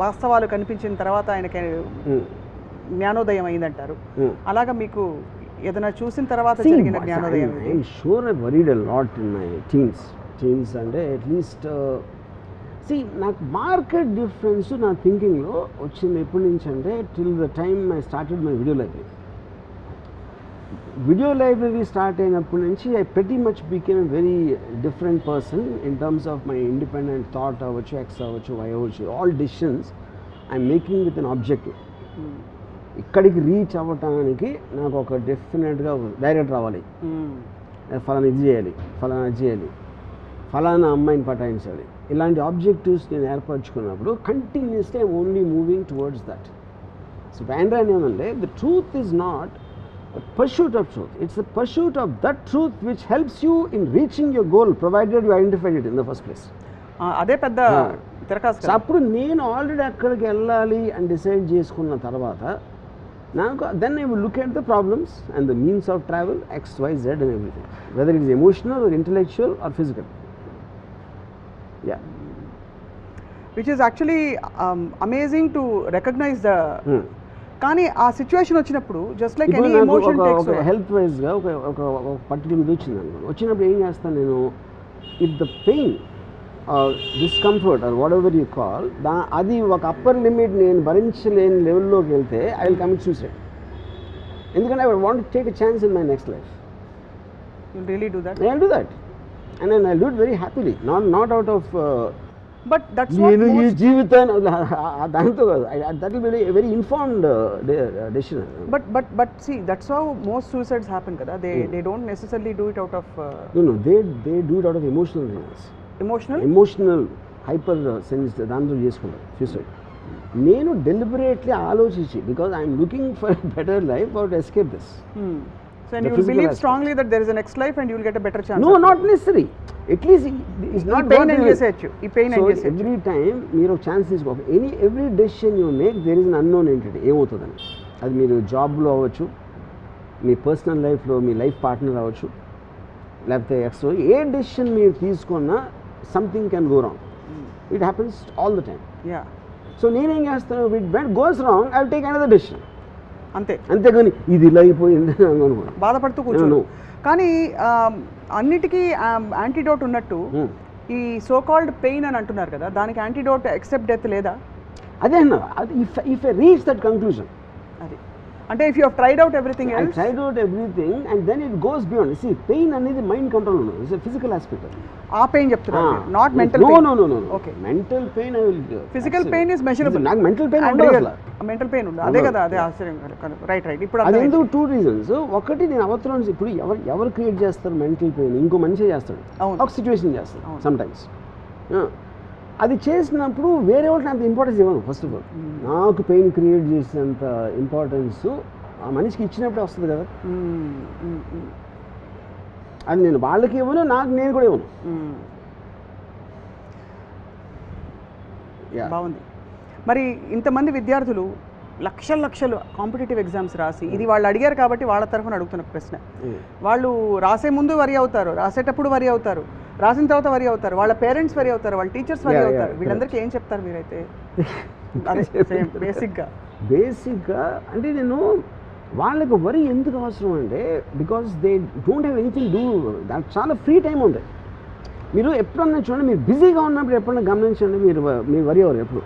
వాస్తవాలు కనిపించిన తర్వాత ఆయనకి జ్ఞానోదయం అయిందంటారు, అలాగా మీకు ఏదైనా చూసిన తర్వాత జరిగిన జ్ఞానోదయం? I'm sure I worried a lot in my teens అంటే అట్లీస్ట్ నాకు మార్కెట్ డిఫరెన్స్ నా థింకింగ్లో వచ్చింది ఎప్పటి నుంచి అంటే till the time I started my video library start అయినప్పటి నుంచి I pretty much became a very different person in terms of my independent thought అవ్వచ్చు, X అవ్వచ్చు, Y అవ్వచ్చు, all decisions I'm making with an objective. ఇక్కడికి reach అవ్వటానికి నాకు ఒక డెఫినెట్గా డైరెక్ట్ రావాలి, ఫలానా ఇది చేయాలి, ఫలానా అది చేయాలి, ఫలానా అమ్మాయిని పటాయించాలి, ఇలాంటి ఆబ్జెక్టివ్స్ నేను ఏర్పరచుకున్నప్పుడు continuously I'm only moving towards that. So బ్యాండ్రాన్ ఏమంటే the truth is not a pursuit of truth, it's a pursuit of that truth which helps you in reaching your goal provided you identified it in the first place. అదే పెద్ద తిరకాసు. అప్పుడు నేను already అక్కడికి వెళ్ళాలి అని decide చేసుకున్న తర్వాత నాకు then I will look at the problems and the means of travel XYZ and everything, whether it is emotional or intellectual or physical. Yeah, which is actually amazing to recognize the కానీ ఆ situation వచ్చినప్పుడు just like any emotion takes over, health వైజ్గా ఒక particular ఇది వచ్చింది అనుకోండి, వచ్చినప్పుడు ఏం చేస్తాను నేను, if the pain discomfort or whatever you call అది ఒక అప్పర్ లిమిట్ నేను భరించలేని లెవెల్లోకి వెళ్తే ఐ విల్ కమిట్ సూసైడ్, ఎందుకంటే I want to take a chance in my next life. You really do that? I will do that and I will do it very happily, not out of but that's నేను ఈ జీవితాన్ని దాంతో కాదు, that will be a very informed decision. But see that's how most suicides happen కదా, they don't necessarily do it out of no they do it out of emotional hyper sense, దాంతో చేసుకుంటారు suicide. నేను deliberately ఆలోచించి, because I'm looking for better life or to escape this. So and you will believe strongly that there is a next life and you will get a better chance. No, not necessary. At least it's not pain ఏం చేసేయచ్చు, ఈ pain ఏం చేసేయచ్చు. Every time మీరు chance తీసుకో, every decision you make there is an unknown entity ఏమవుతుందని. అది మీరు జాబ్లో అవ్వచ్చు, మీ పర్సనల్ లైఫ్లో మీ లైఫ్ పార్ట్నర్ అవ్వచ్చు, లేకపోతే ఎక్స్, ఏ డెసిషన్ మీరు తీసుకున్నా something can go wrong. It happens all the time. Yeah, so నేనేం చేస్తాను, when goes wrong I will take another decision. అంతే, అంతేగాని ఇది ఇలా అయిపోయింది అనుకోను, బాధపడుతూ కూర్చోను. కానీ అన్నిటికీ యాంటీడోట్ ఉన్నట్టు ఈ సో కాల్డ్ పెయిన్ అని అంటున్నారు కదా, దానికి యాంటీడోట్ ఎక్సెప్ట్ డెత్ లేదా? అదే అన్న, if I reach that conclusion, అది అంటే if you have tried out everything I tried out everything and then it goes beyond. See, pain అనేది మైండ్ కంట్రోల్ ఉండదు, ఇట్స్ ఎ ఫిజికల్ ఆస్పెక్ట్. ఆ pain చెప్తున్నారు, not mental no pain. No no no okay, mental pain I will, physical pain is measurable. నాకు mental pain ఉండదు అసలు. Mental pain ఉండదు, అదే కదా, అదే ఆశ్చర్యం. Right right. ఇప్పుడు అది ఎందుకు 2 reasons. ఒకటి, నేను అవతరం ఇప్పుడు ఎవరు క్రియేట్ చేస్తారు మెంటల్ పెయిన్? ఇంకో మనిషి చేస్తాడు, ఒక సిచ్యువేషన్ చేస్తాడు సమ్ టైమ్స్. అది చేసినప్పుడు వేరే వాళ్ళకి అంత ఇంపార్టెన్స్ ఇవ్వను. ఫస్ట్ ఆఫ్ ఆల్ నాకు పెయిన్ క్రియేట్ చేసేంత ఇంపార్టెన్స్ ఆ మనిషికి ఇచ్చినప్పుడే వస్తుంది కదా. అది నేను వాళ్ళకి ఇవ్వను, నేను కూడా ఇవ్వను. బాగుంది. మరి ఇంతమంది విద్యార్థులు లక్షలు కాంపిటేటివ్ ఎగ్జామ్స్ రాసి, ఇది వాళ్ళు అడిగారు కాబట్టి వాళ్ళ తరఫున అడుగుతున్న ప్రశ్న, వాళ్ళు రాసే ముందు వరి అవుతారు, రాసేటప్పుడు వరి అవుతారు, రాసిన తర్వాత వరి అవుతారు, వాళ్ళ పేరెంట్స్ వరి అవుతారు, వాళ్ళ టీచర్స్ వరి అవుతారు. వీళ్ళందరికీ ఏం చెప్తారు మీరైతే? బేసిక్గా అంటే నేను వాళ్ళకి వరి ఎందుకు అవసరం అంటే, because they don't have anything do, దానికి చాలా ఫ్రీ టైం ఉంది. మీరు ఎప్పుడన్నా చూడండి, మీరు బిజీగా ఉన్నప్పుడు ఎప్పుడన్నా గమనించండి, మీరు వరి అవ్వరు ఎప్పుడు.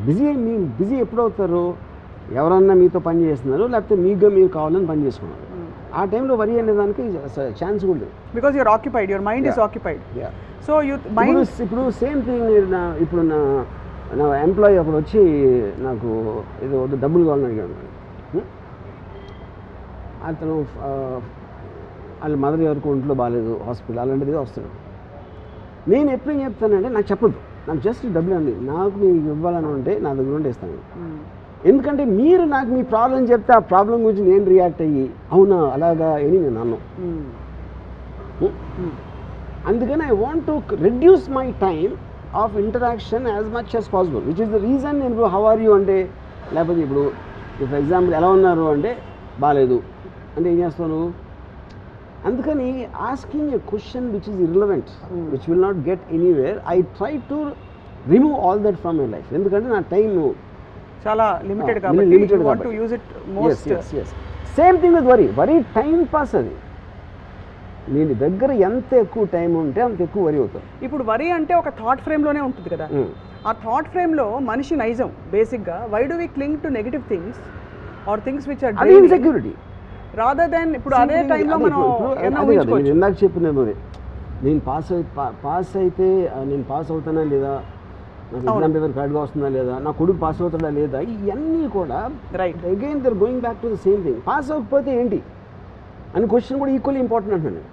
బిజీ ఎప్పుడు అవుతారు? ఎవరన్నా మీతో పని చేస్తున్నారు, లేకపోతే మీరు కావాలని పని చేసుకున్నారు. ఆ టైంలో వరి అనే దానికి ఛాన్స్ కూడా లేదు, because your occupied, your mind is occupied. So ఇప్పుడు సేమ్ థింగ్, ఇప్పుడు నా ఎంప్లాయీ అప్పుడు వచ్చి నాకు ఏదో డబ్బులు కావాలని అడిగాడు. అతను వాళ్ళ మదర్ ఎవరికి ఒంట్లో బాగాలేదు, హాస్పిటల్ అలాంటిది వస్తాడు. నేను ఎప్పుడేం చెప్తానంటే, నాకు చెప్పొద్దు, నాకు జస్ట్ డబ్బులు అంది, నాకు మీకు ఇవ్వాలని ఉంటే నా దగ్గర ఉంటే ఇస్తాను. ఎందుకంటే మీరు నాకు మీ ప్రాబ్లం చెప్తే ఆ ప్రాబ్లం గురించి నేను రియాక్ట్ అయ్యి అవునా అలాగా అని నేను అన్నాను. అందుకని I want to reduce my time of interaction as much as possible, which is the reason. నేను ఇప్పుడు హౌ ఆర్ యూ అంటే, లేకపోతే ఇప్పుడు ఫర్ ఎగ్జాంపుల్ ఎలా ఉన్నారు అంటే బాగాలేదు అంటే ఏం చేస్తాను. అందుకని asking a question which is irrelevant, which will not get anywhere, I try to remove all that from my life. ఎందుకంటే నా టైం చాలా లిమిటెడ్ కాబట్టి you want to use it most. Same thing with worry time pass. అది నేను దగ్గర ఎంత ఎక్కువ time ఉంటే అంత ఎక్కువ వరి అవుతాను. ఇప్పుడు వరి అంటే ఒక థాట్ ఫ్రేమ్లోనే ఉంటుంది కదా, ఆ థాట్ ఫ్రేమ్లో మనిషి నైజం బేసిక్గా why do we cling to negative things or things which are insecurity rather than. ఇప్పుడు అదే టైంలో మనం ఇందాక చెప్పినది, నేను పాస్ అయితే నేను పాస్ అవుతానా లేదా, నాకు ఎగ్జామ్ పేపర్ కరెక్ట్గా వస్తుందా లేదా, నా కొడుకు పాస్ అవుతాడా లేదా, ఇవన్నీ కూడా right again they're going back to the same thing. Pass అవ్వకపోతే ఏంటి అని క్వశ్చన్ కూడా ఈక్వల్లీ ఇంపార్టెంట్ అంటున్నాను.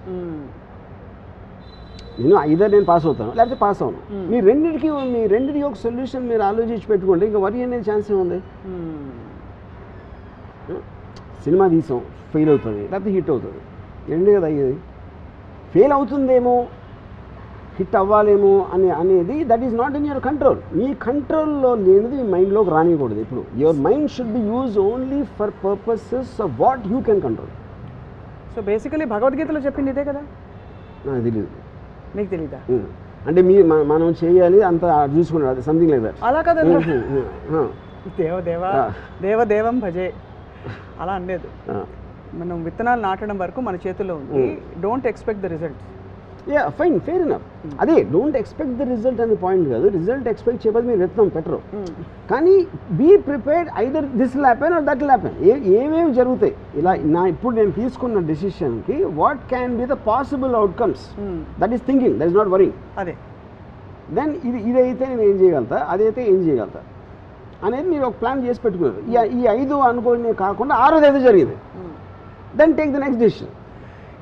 నేను ఐదర్ నేను పాస్ అవుతాను లేకపోతే పాస్ అవును. మీ రెండింటికి ఒక సొల్యూషన్ మీరు ఆలోచించి పెట్టుకోండి, ఇంకా వరి అనేది ఛాన్స్ ఏముంది. సినిమా తీసాం, ఫెయిల్ అవుతుంది లేకపోతే హిట్ అవుతుంది, ఎండ్ కదా అయ్యేది. ఫెయిల్ అవుతుందేమో, హిట్ అవ్వాలేమో అనేది that is not in your control. మీ కంట్రోల్లో లేనిది మీ మైండ్లోకి రానికూడదు. ఇప్పుడు your mind should be use only for purposes of what you can control. So basically భగవద్గీతలో చెప్పింది ఇదే కదా. నాకు తెలియదు. మీకు తెలీదా? అంటే మనం చేయాలి అంత చూసుకున్నాడు, అది సంథింగ్ లైక్ దట్. అలా కదా, దేవదేవం భజే అలా అనలేదు. మనం విత్తనాలు నాటడం వరకు మన చేతుల్లో ఉంది. Don't expect the result. Fine, fair enough. అదే డోంట్ ఎక్స్పెక్ట్ ద రిజల్ట్ అనే పాయింట్ కాదు. రిజల్ట్ ఎక్స్పెక్ట్ చేయబోదు మీరు విత్తనం పెట్టరు, కానీ be prepared either this will happen or that will happen. ఏమేమి జరుగుతాయి ఇలా ఇప్పుడు నేను తీసుకున్న డెసిషన్కి what can be the possible outcomes, that is thinking, that is not worrying. అదే దెన్ ఇదైతే నేను ఏం చేయగలుగుతా, అదైతే ఏం చేయగలుగుతా అనేది మీరు ఒక ప్లాన్ చేసి పెట్టుకున్నారు. ఈ 5 అనుకోని కాకుండా 6ది ఏదో జరిగింది, then take the next decision.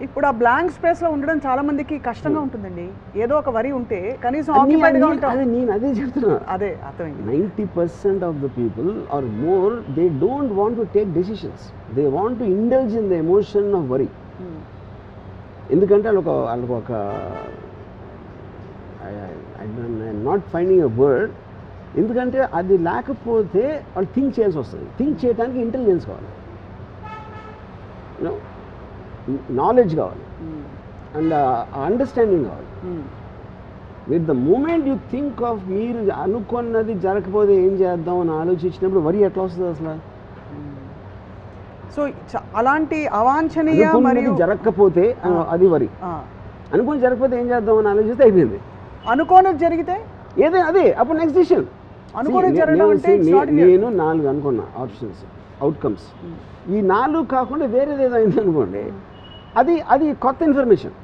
ఇప్పుడు ఆ బ్లాంక్ స్పేస్లో ఉండడం చాలా మందికి కష్టంగా ఉంటుందండి. ఏదో ఒక వరి ఉంటే కనీసం ఆక్యుపైడ్గా ఉంటాం. నేను అదే చెప్తున్నా, అదే అర్థమైంది. 90% of the people are more they don't want to take decisions, they want to indulge in the emotion of worry. ఎందుకంటే వాళ్ళకు ఒక నాట్ ఫైండింగ్ ఎ వర్డ్, ఎందుకంటే అది లేకపోతే వాళ్ళు థింక్ చేయాల్సి వస్తుంది. థింక్ చేయడానికి ఇంటెలిజెన్స్ కావాలి, నాలెడ్జ్ కావాలి, అండ్ అండర్స్టాండింగ్ కావాలి. With the moment you think of మీరు అనుకున్నది జరగకపోతే ఏం చేద్దాం అని ఆలోచించినప్పుడు వరి ఎట్లా వస్తుంది అసలు? సో అలాంటి అవాంఛనీయ మరియు జరగకపోతే అది వరి, అనుకుని జరగకపోతే ఏం చేద్దాం అని ఆలోచిస్తే అయిపోయింది. అనుకోని జరిగితే ఏదే అదే అప్పుడు నెక్స్ట్ డిసిషన్. అనుకోని జరగడం అంటే నేను 4 అనుకున్నా ఆప్షన్స్, అవుట్కమ్స్. ఈ 4 కాకుండా వేరేది ఏదో అయింది అనుకోండి, అది కొత్త information.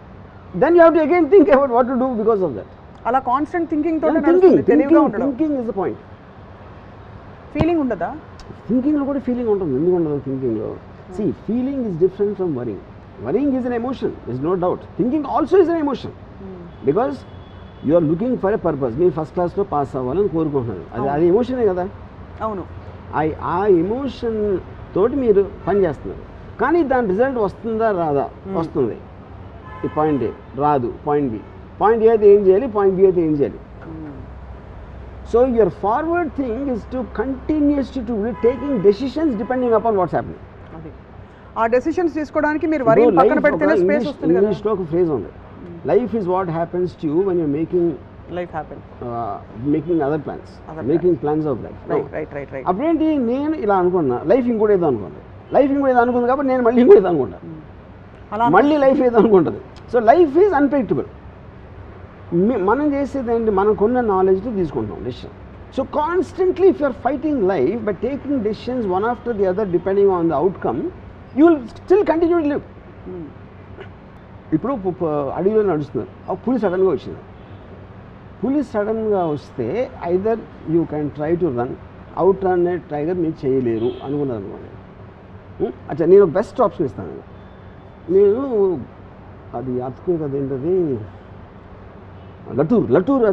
Then you have to again think about what to do because of that. అలా కాన్స్టెంట్ థింకింగ్ తో thinking is the point. Feeling ఉండదా? థింకింగ్లో కూడా ఫీలింగ్ ఉంటుంది. ఎందుకు ఉండదు థింకింగ్లో? See, feeling is different from worrying. Worrying is an emotion, is no doubt. Thinking also is an emotion, because you are looking for a purpose. మీరు first క్లాస్లో pass అవ్వాలని కోరుకుంటున్నారు, అది ఎమోషనే కదా. అవును, ఆ ఎమోషన్ తోటి మీరు పని చేస్తున్నారు, కానీ దాని రిజల్ట్ వస్తుందా రాదా? వస్తుంది. ఈ పాయింట్ ఏ రాదు, పాయింట్ బి. పాయింట్ ఏ అయితే ఏం చేయాలి, పాయింట్ బి అయితే ఏం చేయాలి. So your forward thing is to continuously to be taking decisions depending upon what's happening. ఆ డెసిషన్స్ తీసుకోవడానికి మీరు వరి పక్కన పెడితేనే స్పేస్ వస్తుంది కదా. ఇంగ్లీష్లో ఒక ఫ్రేజ్ ఉంది, life is what happens to you when you're making life happen, making other plans, making plans of life. Right. అప్పుడేంటి, నేను ఇలా అనుకున్నా, లైఫ్ ఇంకోటి ఏదో అనుకుంది, లైఫ్ ఇంకోటి ఏదో అనుకుంది కాబట్టి నేను మళ్ళీ ఇంకోటి ఏదో అనుకుంటా, మళ్ళీ లైఫ్ ఏదో అనుకుంటుంది. So life is unpredictable. మనం చేసేది ఏంటి, మనకున్న నాలెడ్జ్తో తీసుకుంటున్నాం decision. So constantly if you're fighting life by taking decisions one after the other depending on the outcome, you will still continue to live. ఇప్పుడు అడవిలో నడుస్తున్నారు, ఆ పులి సడన్గా వచ్చింది. పులి సడన్గా వస్తే either you can try to run, out run tiger మీరు చేయలేరు అనుకున్నారు అనుకోండి. అచ్చా, నేను బెస్ట్ ఆప్షన్ ఇస్తాను. నేను అది అర్త్క్వేక్, అదేంటది లటూర్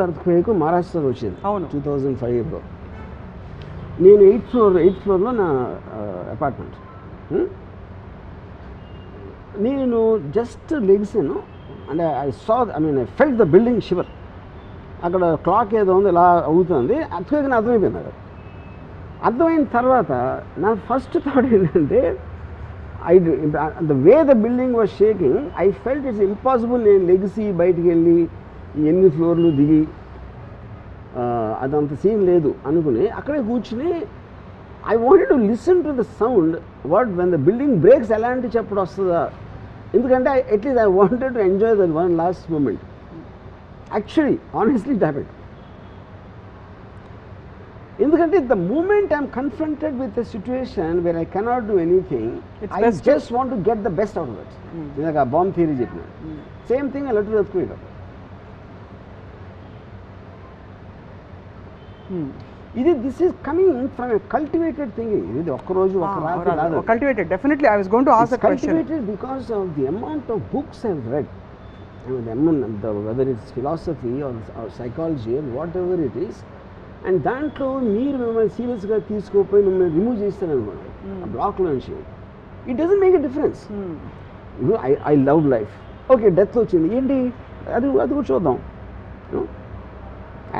అర్త్క్వేక్ మహారాష్ట్రలో వచ్చింది 2005లో. నేను 8th ఫ్లోర్లో నా అపార్ట్మెంట్. నేను జస్ట్ లెగ్సాను, అంటే I felt the building shiver. అక్కడ క్లాక్ ఏదో ఉంది, ఇలా అవుతుంది, అర్త్క్వేక్ అని అర్థమైపోయింది. అక్కడ అర్థమైన తర్వాత నా ఫస్ట్ థాట్ ఏంటంటే, the way the building was shaking, I felt it's impossible నేను లెగిసి బయటికి వెళ్ళి ఎన్ని ఫ్లోర్లు దిగి అదంత సీన్ లేదు అనుకుని అక్కడే కూర్చుని I wanted to listen to the sound when the building breaks ఎలాంటి చెప్పడం వస్తుందా. ఎందుకంటే at least I wanted to enjoy that one last moment. Actually honestly it happened. ఎందుకంటే the moment I'm confronted with a situation where I cannot do anything, I just want to get the best out of that. ఇందాక ఆ bomb theory చెప్పిన same thing I let to earthquake. This is coming from a cultivated thinking. ఇది ఒక్కరోజు ఒక రాత్రి రాదు. Cultivated, definitely I was going to ask a question. Cultivated because of the amount of books I have read. Whether it's philosophy or psychology or whatever it is. And దాంట్లో మీరు మిమ్మల్ని సీరియస్గా తీసుకోపోయి మిమ్మల్ని రిమూవ్ చేస్తారనుకోండి ఆ బ్లాక్లో నుంచి, it doesn't make a difference. I love life, okay death వచ్చింది ఏంటి, అది కూడా చూద్దాం.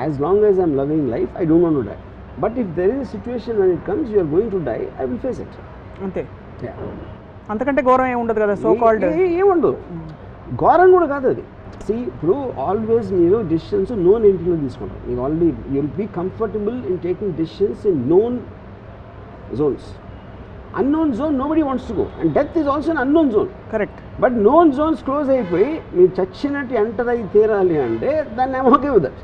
As long as I'm loving life I don't want to die. But if there is a situation when it comes you are going to die, I will face it. అంతే, అంతకంటే ఘోరం ఏమి ఉండదు కదా. సో కాల్డ్ ఏముండదు, ఘోరం కూడా కాదు అది. See, ఇప్పుడు ఆల్వేస్ మీరు డెసిషన్స్ నోన్ ఎంటిటీలో తీసుకుంటారు. మీకు already you will be comfortable in taking decisions in known zones. Unknown zone nobody wants to go, and death is also an unknown zone. Correct. But known zones close అయిపోయి మీరు చచ్చినట్టు enter అయి తీరాలి అంటే దాన్ని ఐమ్ ఓకే విత్ దట్.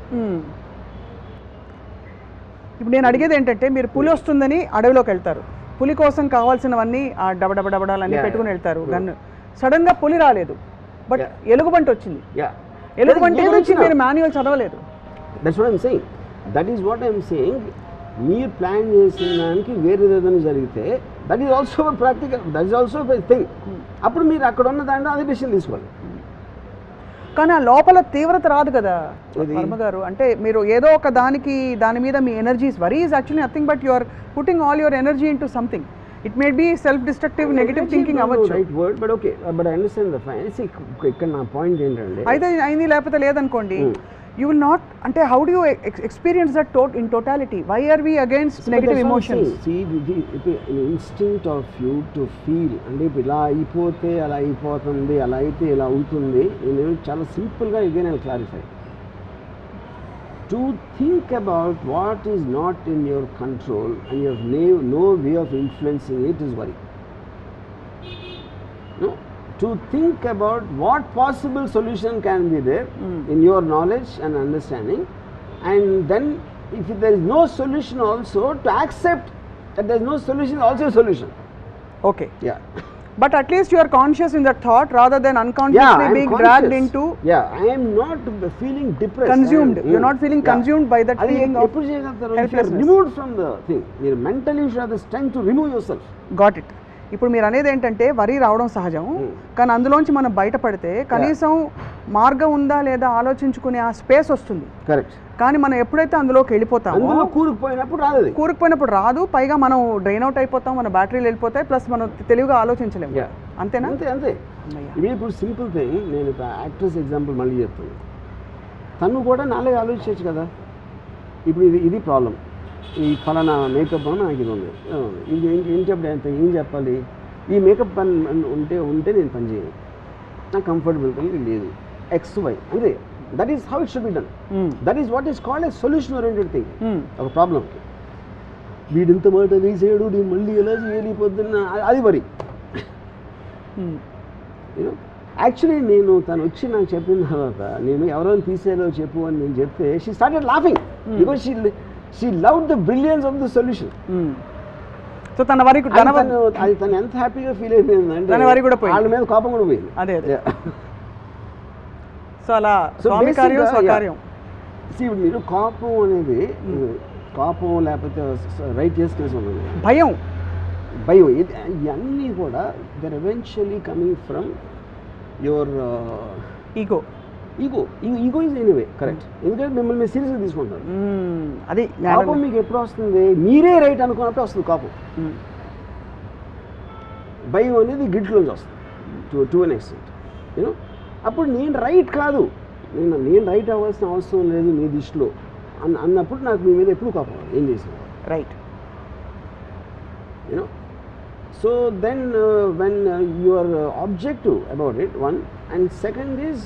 ఇప్పుడు నేను అడిగేది ఏంటంటే, మీరు పులి వస్తుందని అడవిలోకి వెళ్తారు, పులి కోసం కావాల్సినవన్నీ ఆ డబడబడబడాలన్నీ పెట్టుకుని వెళ్తారు, గన్ను. సడన్గా పులి రాలేదు, బట్ ఎలుగుబంటి వచ్చింది. ఎలుగుబంటి గురించి మీరు మాన్యువల్ చదవలేదు. That's what I'm saying. That is what I'm saying. మీరు ప్లాన్ చేసిన దానికి వేరే ఏదైనా జరిగితే that is also practical, that is also thing. అప్పుడు మీరు అక్కడ ఉన్న దాంట్లో అదే డెసిషన్ తీసుకోవాలి. కానీ ఆ లోపల తీవ్రత రాదు కదా వర్మ గారు. అంటే మీరు ఏదో ఒక దాని మీద మీ energies, worry is actually nothing but you are putting all your energy in to something. It may be self destructive negative thinking అవ్వచ్చు. Right word, but okay, but I understand the fine. ఇక్కడ నా point ఏంటంటే అయితే అయింది లేకపోతే లేదనుకోండి, you will not, ante how do you experience that in totality? Why are we against negative emotions? See, the instinct of you to feel, అంటే ఇలా అయిపోతే అలా అయిపోతుంది, అలా అయితే ఇలా ఉంటుంది. నేను చాలా సింపుల్గా again I'll clarify. To think about what is not in your control and you have no way of influencing it is worry. No, to think about what possible solution can be there in your knowledge and understanding, and then if there is no solution also, to accept that there is no solution is also a solution. Okay. Yeah. But at least you are conscious in that thought rather than unconsciously being dragged into. Yeah, I am not feeling depressed. Consumed. You're not feeling consumed by that feeling of helplessness. Removed from the thing. You mentally you should have the strength to remove yourself. Got it. ఇప్పుడు మీరు అనేది ఏంటంటే వరి రావడం సహజం, కానీ అందులోంచి మనం బయటపడితే కనీసం మార్గం ఉందా లేదా ఆలోచించుకునే ఆ స్పేస్ వస్తుంది. కరెక్ట్. కానీ మనం ఎప్పుడైతే అందులోకి వెళ్ళిపోతామో కూరుకుపోయినప్పుడు రాదు, పైగా మనం డ్రైన్ అవుట్ అయిపోతాం, మన బ్యాటరీలు వెళ్ళిపోతాయి, ప్లస్ మనం తెలివిగా ఆలోచించలేము. అంతేనా? అంతే. ఇప్పుడు సింపుల్ థింగ్, నేను యాక్ట్రెస్ ఎగ్జాంపుల్ మళ్ళీ చెప్తాను. తను కూడా నాలుగు ఆలోచించవచ్చు కదా. ఇప్పుడు ఇది ప్రాబ్లం, ఈ ఫలానా మేకప్ అని నాకు ఇది ఉంది, ఇది ఏంటి ఏం చెప్పాలి, ఈ మేకప్ పని ఉంటే నేను పని చేయను, నాకు కంఫర్టబుల్ లేదు, XY అంతే. That is how it should be done. That is what is called a solution oriented thing. ఒక ప్రాబ్లంకి వీడింత మాట వేసాడు, నేను మళ్ళీ ఎలా చేయాలి పొద్దున్న, అది వరి. యాక్చువల్లీ నేను తను వచ్చి నాకు చెప్పిన తర్వాత, నేను ఎవరైనా తీసేయాలో చెప్పు అని నేను చెప్తే, she started laughing because she loved the brilliance of the solution. So తన వరి అది తను ఎంత హ్యాపీగా ఫీల్ అయిపోయింది అంటే తన వరి కూడా పోయింది, వాళ్ళ మీద కోపం కూడా పోయింది. అదే. సో అలా స్వామి కార్యం స్వకార్యం. ఇప్పుడు మీరు కోపం అనేది కోపం లేకపోతే రైట్ చేసుకునే ఉంటుంది, భయం ఇవన్నీ కూడా they're eventually coming from your ego is anyway correct. ఎందుకంటే మిమ్మల్ని మీరు సీరియస్గా తీసుకుంటారు. అది కోపం మీకు ఎప్పుడు వస్తుంది, మీరే రైట్ అనుకున్నప్పుడు వస్తుంది కోపం. భయం అనేది గిట్లోంచి వస్తుంది టు అన్ ఎక్స్టెంట్. యూనో, అప్పుడు నేను రైట్ కాదు, నేను రైట్ అవ్వాల్సిన అవసరం లేదు మీ దృష్టిలో అన్నప్పుడు నాకు మీ మీద ఎప్పుడు కోపం ఏం చేసిన right. You know, so then when you are objective about it, one, and second is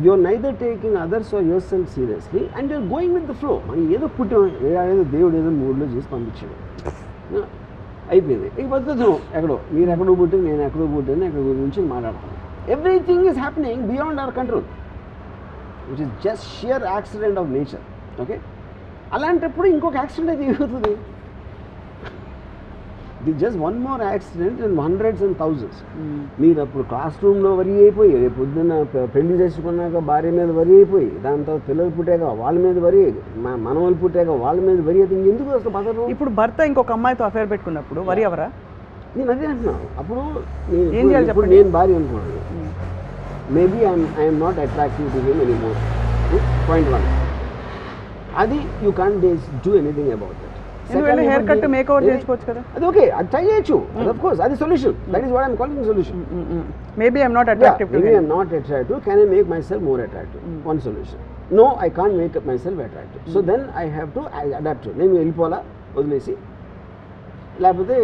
you're neither taking others or yourself seriously and you're going with the flow. మనం ఏదో పుట్టాం, ఏదో దేవుడు ఏదో మూడ్లో చేసి పంపించాడు, అయిపోయింది. ఈ పద్ధతి మీరు ఎక్కడో పుట్టి నేను ఎక్కడో పుట్టాను, ఎక్కడ గురించి మాట్లాడతాను. Everything is happening beyond our control, which is just shear accident of nature. Okay, అలాంటప్పుడు ఇంకొక యాక్సిడెంట్ అయితే ఏమవుతుంది? Just one more accident and hundreds and thousands. మీరు అప్పుడు క్లాస్ రూమ్లో వరి అయిపోయి, రేపు పొద్దున్న పెళ్లి చేసుకున్నాక భార్య మీద వరి అయిపోయి, దాని తర్వాత పిల్లలు పుట్టాక వాళ్ళ మీద వరి, మనవలు పుట్టాక వాళ్ళ మీద వరి అయితే ఎందుకు అసలు బతరు? ఇప్పుడు భర్త ఇంకొక అమ్మాయితో అఫేర్ పెట్టుకున్నప్పుడు వరి ఎవరా? నేను అదే అంటున్నాను. అప్పుడు నేను భార్య అనుకున్నాను, maybe I'm not attractive to him anymore. Point 1, అది you can't do anything about that. Haircut makeover చేసుకోవచ్చు కదా, అది ఓకే, అది ట్రై చేయొచ్చు, ఆఫ్ కోర్స్ అది solution. That is what I'm calling solution. Maybe I'm not attractive, maybe I'm not attractive, can I make myself more attractive? One solution. No, I can't make myself attractive, so then I have to adapt. నేను వెళ్ళిపోవాలా, వదిలేసి, లేకపోతే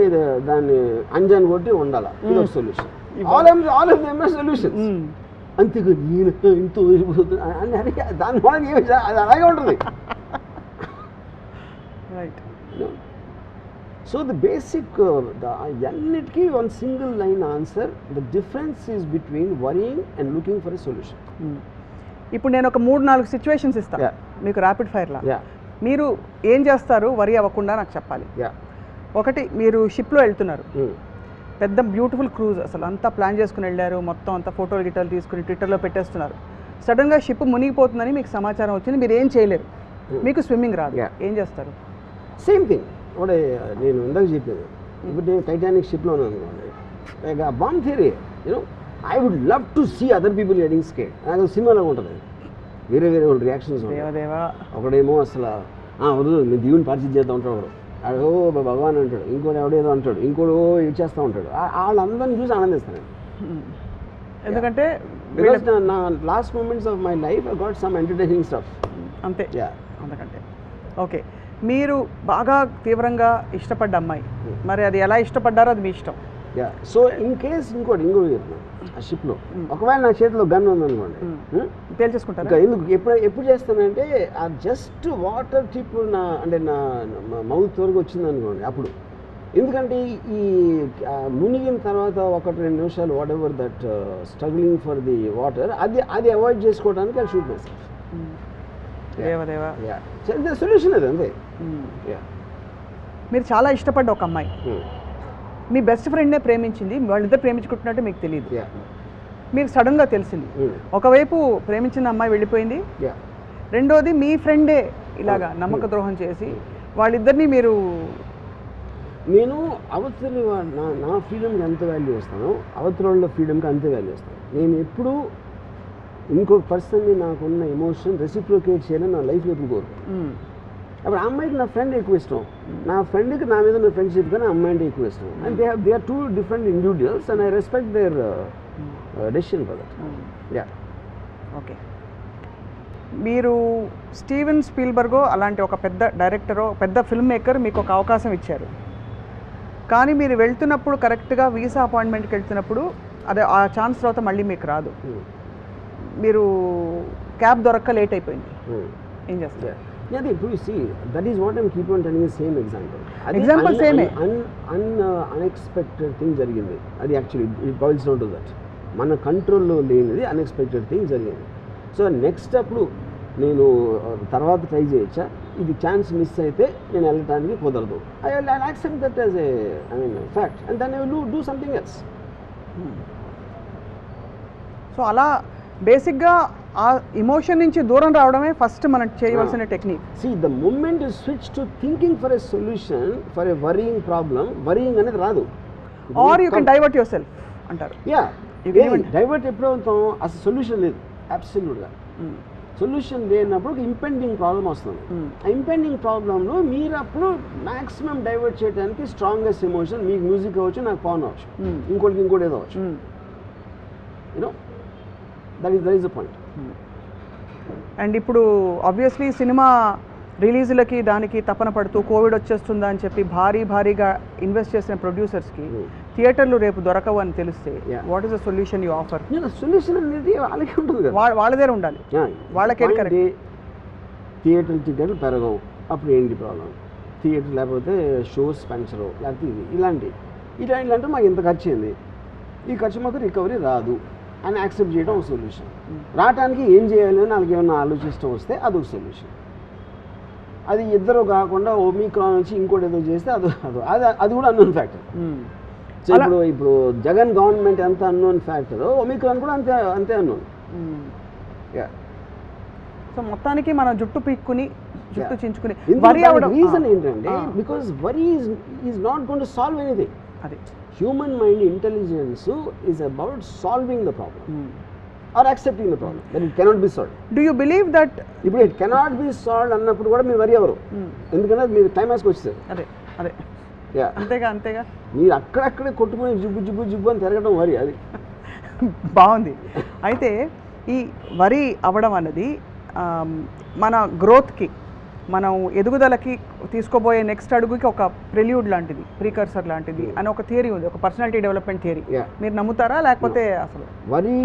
దాన్ని అంజాన్ కొట్టి ఉండాలా, ఇది ఒక solution. All of them are solutions. అంతేగా నేను ఇంత వెళ్ళిపోతుంది అని దాని వల్ల ఏమి అది అలాగే ఉంటుంది. రైట్. So the basic అన్నిటికీ one single line answer. The difference is between worrying and looking for a solution. ఇప్పుడు నేను ఒక 3-4 సిచ్యువేషన్స్ ఇస్తాను మీకు ర్యాపిడ్ ఫైర్లా. మీరు ఏం చేస్తారు వరి అవ్వకుండా నాకు చెప్పాలి. ఒకటి, మీరు షిప్లో వెళ్తున్నారు, పెద్ద బ్యూటిఫుల్ క్రూజ్, అసలు అంతా ప్లాన్ చేసుకుని వెళ్ళారు, మొత్తం అంతా ఫోటోలు గిటోలు తీసుకుని ట్విట్టర్లో పెట్టేస్తున్నారు. సడన్గా షిప్ మునిగిపోతుందని మీకు సమాచారం వచ్చింది, మీరు ఏం చేయలేరు, మీకు స్విమ్మింగ్ రాదు, ఏం చేస్తారు? సేమ్ థింగ్ ఒకటే నేను ఇందాక చెప్పేది. ఇప్పుడు నేను టైటానిక్ షిప్లో ఉన్నాను అనుకోండి, bomb theory, you know, I would love to see other people getting scared. నాకు సినిమాలో ఉంటుంది, వేరే వాళ్ళ రియాక్షన్స్ ఉంటాయి. ఒకడేమో అసలు వద్దు నేను దేవుని పరిస్థితి చేద్దాం ఉంటాడు, ఒకడు ఓ భగవాన్ అంటాడు, ఇంకోటి ఎవడేదో అంటాడు, ఇంకోటి ఇది చేస్తూ ఉంటాడు. వాళ్ళందరినీ చూసి ఆనందిస్తాను నేను. ఎందుకంటే బికాస్ నా last moments of my life I got some entertaining stuff. అంతే, అంతకంటే. ఓకే, మీరు బాగా తీవ్రంగా ఇష్టపడ్డ అమ్మాయి, మరి అది ఎలా ఇష్టపడ్డారో అది మీ ఇష్టం. సో ఇన్ కేస్ ఇంకోటి చెప్తున్నాను, ఆ షిప్లో ఒకవేళ నా చేతిలో గన్ ఉందనుకోండి, తేల్చేసుకుంటారు. ఇంకా ఎందుకు ఎప్పుడు చేస్తానంటే ఆ జస్ట్ వాటర్ టిప్ నా మౌత్ వరకు వచ్చింది అనుకోండి అప్పుడు. ఎందుకంటే ఈ మునిగిన తర్వాత 1-2 నిమిషాలు what ever that struggling for the water అది అవాయిడ్ చేసుకోవడానికి అది షూట్ చేస్తాను. సొల్యూషన్ అది అంతే. మీరు చాలా ఇష్టపడ్డ ఒక అమ్మాయి మీ బెస్ట్ ఫ్రెండ్నే ప్రేమించింది, వాళ్ళిద్దరు ప్రేమించుకుంటున్నట్టు మీకు తెలియదు, మీకు సడన్గా తెలిసింది. ఒకవైపు ప్రేమించిన అమ్మాయి వెళ్ళిపోయింది, రెండోది మీ ఫ్రెండే ఇలాగా నమ్మక ద్రోహం చేసి వాళ్ళిద్దరిని మీరు. నేను అవతలి నా ఫ్రీడమ్కి ఎంత వాల్యూ ఇస్తానో అవతల వాళ్ళ ఫ్రీడమ్కి అంతే వాల్యూ ఇస్తాను. నేను ఎప్పుడూ ఇంకొక పర్సన్ని నాకున్న ఎమోషన్ రెసిప్రోకేట్ చేయాలని నా లైఫ్లో ఎప్పుడు కోరుతాను. అప్పుడు ఆ అమ్మాయికి నా ఫ్రెండ్ ఎక్కువ ఇష్టం, నా ఫ్రెండ్కి నా మీద ఉన్న ఫ్రెండ్షిప్ కానీ అమ్మాయి అంటే ఎక్కువ ఇష్టం. And they are 2 different individuals and I respect their decision for that. Okay, మీరు స్టీవెన్ స్పీల్బర్గో అలాంటి ఒక పెద్ద డైరెక్టరో పెద్ద ఫిల్మ్ మేకర్ మీకు ఒక అవకాశం ఇచ్చారు, కానీ మీరు వెళ్తున్నప్పుడు కరెక్ట్గా వీసా అపాయింట్మెంట్కి వెళ్తున్నప్పుడు అదే ఆ ఛాన్స్ తర్వాత మళ్ళీ మీకు రాదు, మీరు క్యాబ్ దొరక్క లేట్ అయిపోయింది, ఏం చేస్తారు? Yeah, ఇప్పుడు see, that is what I'm keep on telling you, same example. Same. Unexpected thing జరిగింది. అది actually it boils down to that. మన కంట్రోల్లో లేనిది అన్ఎక్స్పెక్టెడ్ థింగ్ జరిగింది. సో నెక్స్ట్ అప్పుడు నేను తర్వాత ట్రై చేయొచ్చా, ఇది ఛాన్స్ మిస్ అయితే నేను వెళ్ళటానికి కుదరదు. I accept that as a fact and then I will do something else. So అలా బేసిక్గా ఆ ఇమోషన్ నుంచి దూరం రావడమే ఫస్ట్ మనం చేయవలసిన technique. See, the moment you switch to thinking for a solution for a worrying problem, worrying అనేది రాదు. Or you can divert yourself అంటారు. డైవర్ట్ ఎప్పుడు అవుతాం, అసలు సొల్యూషన్ లేదు, అబ్సల్యూట్గా సొల్యూషన్ లేనప్పుడు ఇంపెండింగ్ ప్రాబ్లం వస్తుంది. ఆ ఇంపెండింగ్ ప్రాబ్లంలో మీరు అప్పుడు మ్యాక్సిమం డైవర్ట్ చేయడానికి స్ట్రాంగెస్ట్ ఎమోషన్, మీకు మ్యూజిక్ అవ్వచ్చు, నాకు పవన్ అవ్వచ్చు, ఇంకోటి ఏదో అవ్వచ్చు. You know that is the point. And ఇప్పుడు ఆబ్వియస్లీ సినిమా రిలీజులకి దానికి తపన పడుతూ కోవిడ్ వచ్చేస్తుందా అని చెప్పి భారీగా ఇన్వెస్ట్ చేసిన ప్రొడ్యూసర్స్కి థియేటర్లు రేపు దొరకవు అని తెలిస్తే what is the solution you offer? Solution అనేది వాళ్ళకి ఉంటుంది కదా, వాళ్ళ దగ్గర ఉండాలి, వాళ్ళకి థియేటర్ టికెట్లు పెరగవు, అప్పుడు ఏంటి ప్రాబ్లం? థియేటర్ లేకపోతే షోస్ పెంచరు, లేకపోతే ఇలాంటి మాకు ఇంత ఖర్చు అయింది, ఈ ఖర్చు మాకు రికవరీ రాదు అని యాక్సెప్ట్ చేయడం ఒక సొల్యూషన్. రావడానికి ఏం చేయాలి అని వాళ్ళకి ఏమైనా ఆలోచిస్తూ వస్తే అదొక సొల్యూషన్. అది ఇద్దరు కాకుండా ఒమిక్రాన్ వచ్చి ఇంకోటి ఏదో చేస్తే అది కూడా అన్నోన్ ఫ్యాక్టర్. సో ఇప్పుడు జగన్ గవర్నమెంట్ ఎంత అన్నోన్ ఫ్యాక్టర్, ఒమిక్రాన్ కూడా అంతే అన్నోన్. సో మొత్తానికి మనం జుట్టు పీక్కుని జుట్టు చించుకుని రీజన్ ఏంటంటే because worry is not going to solve anything. అది human mind intelligence is about solving the problem or accepting the problem that it cannot be solved. Do you believe that ఇప్పుడు it cannot be solved అన్నప్పుడు కూడా మీరు worry ఎవరు, ఎందుకంటే మీరు క్లైమాక్స్కి వచ్చేసారు. అదే అంతేగా మీరు అక్కడక్కడే కొట్టుకుని జుబ్బు అని తిరగడం వరి, అది బాగుంది. అయితే ఈ వరి అవ్వడం అన్నది మన గ్రోత్కి, మనం ఎదుగుదలకి తీసుకోబోయే నెక్స్ట్ అడుగుకి ఒక ప్రిల్యూడ్ లాంటిది, ప్రీకర్సర్ లాంటిది అని ఒక థియరీ ఉంది, ఒక పర్సనాలిటీ డెవలప్మెంట్ థియరీ. మీరు నమ్ముతారా లేకపోతే అసలు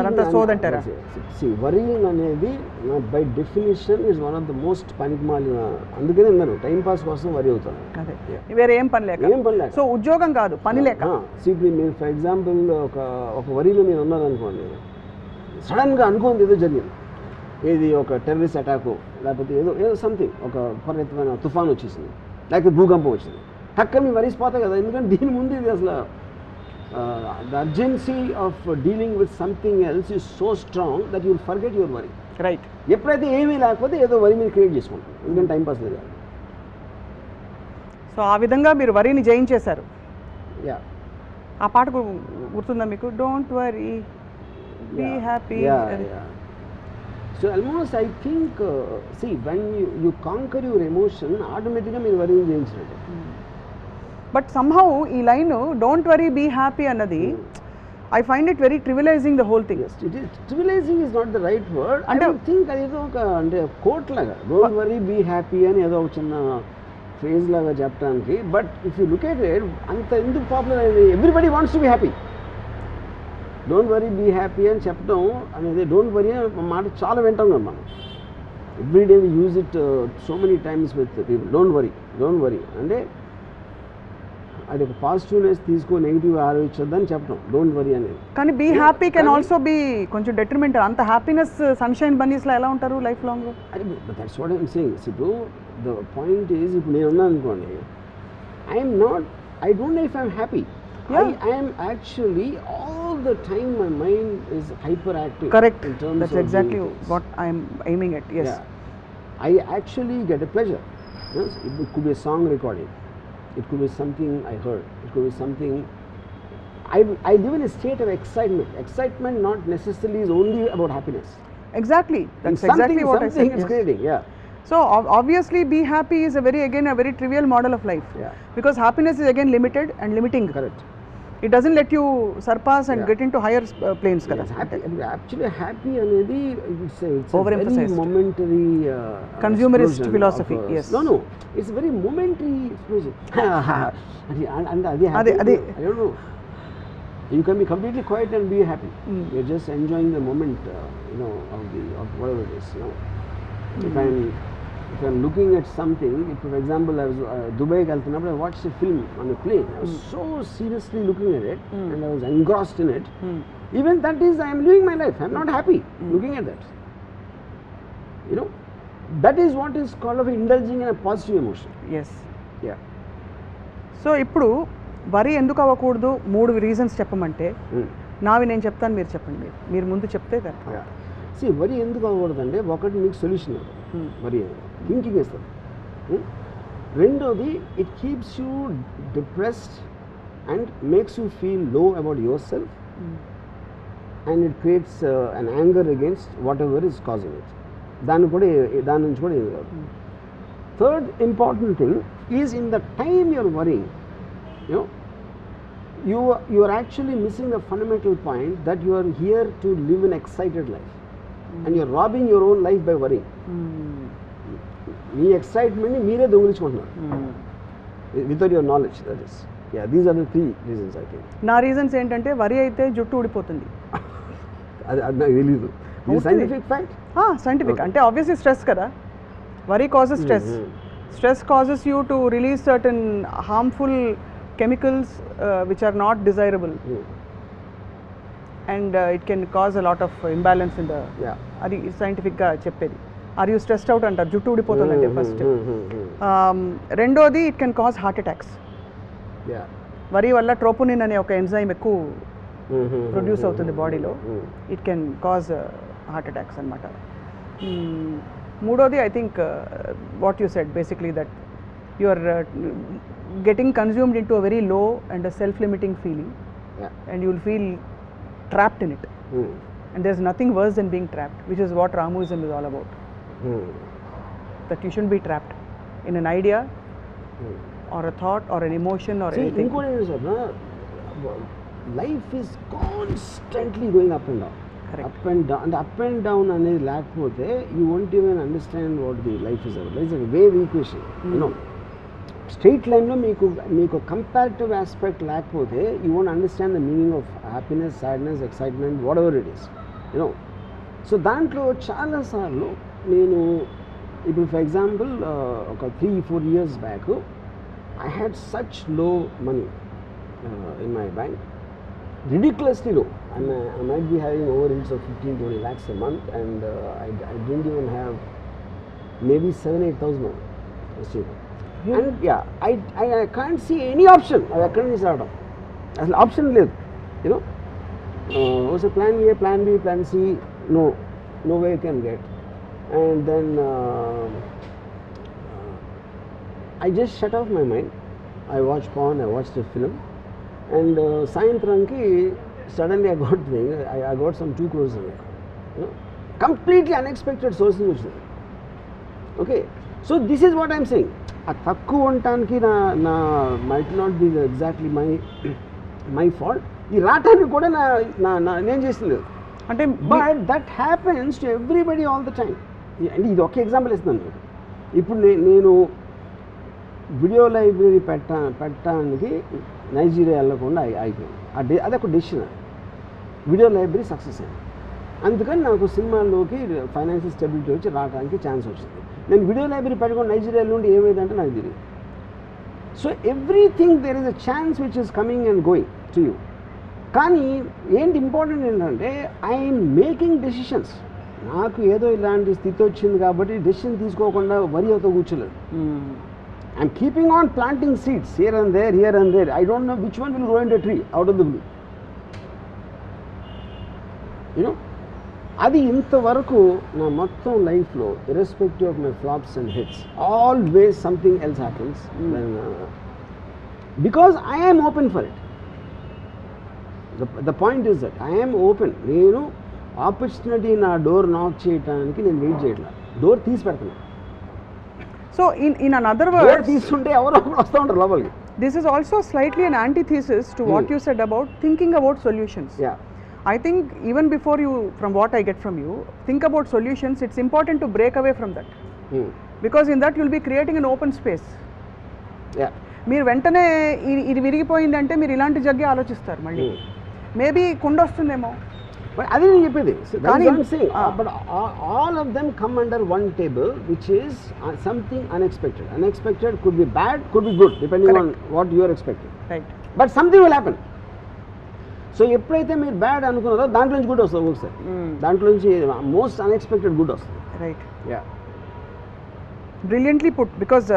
అదంతా సోదంటారా? వరీయింగ్ అనేది by definition is one of the most పనికిమాలిన, అందుకనే నేను టైం పాస్ కోసం వరి అవుతాను. అదే, వేరే ఏం పని లేక. సో ఉద్యోగం కాదు, పని లేక. మీరు ఫర్ ఎగ్జాంపుల్ ఒక వరిలో మీరు ఉన్నారనుకోండి, సడన్గా అనుకోండి ఏదో జరిగింది, ఏది ఒక టెర్రరిస్ట్ అటాకు లేకపోతే ఏదో సంథింగ్, ఒక విపరీతమైన తుఫాన్ వచ్చేసింది, లేకపోతే భూకంపం వచ్చింది, టక్కని మీ వరిసిపోతాయి కదా. ఎందుకంటే దీని ముందు ఇది అసలు the urgency of dealing with something else is so strong that you will forget your worry. Right. ఎప్పుడైతే ఏమీ లేకపోతే ఏదో వరి మీరు క్రియేట్ చేసుకుంటాం, ఎందుకంటే టైంపాస్ లేదు. సో ఆ విధంగా మీరు వరిని జయించేశారు. ఆ పాట గుర్తుందా మీకు? Don't worry, be happy. So almost I think, see, when you conquer your emotion, automatically మీరు వరి జయించినట్టు. బట్ సమ్హౌ ఈ line don't worry be happy అన్నది I find it very trivializing the whole thing. Trivializing is not the right word. అంటే think అది ఏదో ఒక అంటే coat లాగా డోంట్ వరీ బీ హ్యాపీ అని ఏదో ఒక చిన్న ఫ్రేజ్ లాగా చెప్పడానికి. But if you look at it అంత ఎందుకు పాపులర్ అయింది? Everybody wants to be happy. Don't worry be happy అని చెప్పడం అనేది డోంట్ వరీ మాట చాలా వింటాం కదా మనం. Every day we use it so many times with people. Don't worry అంటే అది ఒక పాజిటివ్నెస్ తీసుకో, నెగిటివ్ ఆలోచించొద్దని చెప్పడం డోంట్ వరీ అనేది. కానీ be happy can also be కొంచెం డెట్రిమెంటల్. అంత హ్యాపీనెస్ సన్షైన్ బన్నీస్లో ఎలా ఉంటారు life long? That's what I'm saying. ఇప్పుడు ద పాయింట్ ఈజ్, ఇప్పుడు నేను ఉన్నాను అనుకోండి, I don't know if I'm happy. I am actually all the time my mind is hyperactive. Correct. In terms That's of exactly doing things. what I am aiming at. Yes. Yeah. I actually get a pleasure. Yes? It could be a song recording. It could be something I heard. It could be something. I live in a state of excitement. Excitement not necessarily is only about happiness. Exactly. That's Something, exactly what I said. something is Yes. creating. Yeah. So obviously be happy is a very trivial model of life. Yeah. Because happiness is again limited and limiting. Correct. It doesn't let you surpass and Yeah. get into higher planes. Yes, Correct. actually happy అనేది it's a very Overemphasized. momentary Consumerist explosion philosophy, of, yes. No, it's a very momentary explosion. and అది అదే. I don't know. You can be completely quiet and be happy. You're just enjoying the moment, of whatever it is. If I'm looking at something, if for example I was Dubai వెళ్తున్నప్పుడు, I watched a film on a plane. I was so seriously looking at it and I was engrossed in it. Even that is, I am living my life. I'm not happy looking at that. That is what is called of indulging in a positive emotion. Yes. Yeah. So ఇప్పుడు వరి ఎందుకు అవ్వకూడదు 3 reasons చెప్పమంటే నావి నేను చెప్తాను, మీరు చెప్పండి. మీరు ముందు చెప్తే కదా. See, వరి ఎందుకు అవ్వకూడదంటే, ఒకటి మీకు సొల్యూషన్ అది వరి థింకింగ్ ఇస్తుంది. రెండోది, it keeps you depressed and makes you feel low about yourself and it creates an anger against whatever is causing it. దాని నుంచి కూడా ఏమి కాదు. Third important thing is in the time your worrying, you are actually missing the fundamental point that you are here to live an excited life. And you are robbing your own life by worrying. మీ ఎక్సైట్మెంట్ని మీరే దొంగిలించుకుంటున్నారు without your knowledge. That is these are the 3 reasons I think. నా reasons ఏంటంటే, worry అయితే జుట్టు ఊడిపోతుంది. అది నాకు తెలీదు. Scientific fact. సైంటిఫిక్ అంటే ఆబ్వియస్లీ స్ట్రెస్ కదా. Worry causes stress. Stress causes you to release certain harmful chemicals which are not desirable. And it can cause a lot of imbalance in the. అది సైంటిఫిక్గా చెప్పేది. ఆర్ యూ స్ట్రెస్డ్ అవుట్ అంటారు, జుట్టు ఊడిపోతుందంటే first. రెండోది, it can cause heart attacks. వరి వల్ల troponin అనే ఒక ఎంజైమ్ ఎక్కువ ప్రొడ్యూస్ అవుతుంది బాడీలో. It can cause heart attacks అనమాట. మూడోది, I think what you said basically, that you are getting consumed into a very low and a self-limiting feeling. And you will feel trapped in it. And there's nothing worse than being trapped, which is what Ramuism is all about. That you shouldn't be trapped in an idea or a thought or an emotion or anything. Life is constantly going up and down. Correct. Up and down అనేది లేకపోతే you won't even understand what the life is about. It's a wave equation. Straight లైన్లో మీకు comparative aspect లేకపోతే you won't understand the meaning of happiness, sadness, excitement, whatever it is. So దాంట్లో చాలాసార్లు నేను ఇప్పుడు for example ఒక 3-4 years back I had such low money in my bank, ridiculously low. I might be having overheads of 15-20 lakhs a month, and I didn't even have maybe 7,000-8,000 still. And I can't see any option. I couldn't start off. As option లేదు, was a plan A, plan B, plan C. No way you can get. And then I just shut off my mind. I watched porn, I watched a film, and సాయంత్రంకి suddenly I got some 2 crores in it. Completely unexpected sources. Okay, so this is what I'm saying. ఆ తక్కువ ఉండటానికి నా might not be exactly my fault. ఈ రావటానికి కూడా నేను చేసింది లేదు. అంటే but that happens to everybody all the time. అంటే ఇది ఒక ఎగ్జాంపుల్ ఇస్తున్నాను మీకు. ఇప్పుడు నేను వీడియో లైబ్రరీ పెట్టడానికి నైజీరియా వెళ్ళకుండా అయిపోయింది. అదొక డెసిషన్. వీడియో లైబ్రరీ సక్సెస్ అయింది. అందుకని నాకు సినిమాల్లోకి ఫైనాన్షియల్ స్టెబిలిటీ వచ్చి రావడానికి ఛాన్స్ వచ్చింది. నేను వీడియో లైబ్రరీ పెట్టుకుని నైజీరియాలో నుండి ఏమైందంటే నాకు తెలియదు. So everything there is a chance which is coming and going to you. కానీ ఏంటి ఇంపార్టెంట్ ఏంటంటే ఐఎమ్ మేకింగ్ డెసిషన్స్. నాకు ఏదో ఇలాంటి స్థితి వచ్చింది కాబట్టి డెసిషన్ తీసుకోకుండా వరి అవుతూ కూర్చోలేదు. I'm keeping on planting seeds here and there. I don't know which one will grow in the tree out of the blue. You know అది ఇంతవరకు నా మొత్తం లైఫ్లో irrespective of my flops and hits always something else happens because I am open for it. The point is that I am open. నేను opportunity నా door knock చేయడానికి నేను wait చేయట్లేదు, డోర్ తీసి పెడుతున్నాను. సో ఇన్ అనదర్ వర్డ్ తీసుకుంటే ఎవరో ఒకరు వస్తూ ఉంటారు లోపలికి. This is also slightly an antithesis to what you said about thinking about solutions. Yeah. I think even before you, from what I get from you, think about solutions, it's important to break away from that. Because in that you'll be creating an open space. Yeah. మీరు వెంటనే ఇది విరిగిపోయిందంటే మీరు ఇలాంటి జగ్గే ఆలోచిస్తారు మళ్ళీ. Maybe కుండ వస్తుందేమో. But అది నేను చెప్పేది. But all of them come under one table which is something unexpected. Unexpected could be bad, could be good, depending on what you are expecting. Right. But something will happen. So ఎప్పుడైతే మీరు bad అనుకున్నారో దాంట్లో నుంచి good వస్తుంది ఒకసారి. దాంట్లో నుంచి most unexpected good వస్తుంది. Right. Yeah, brilliantly put. Because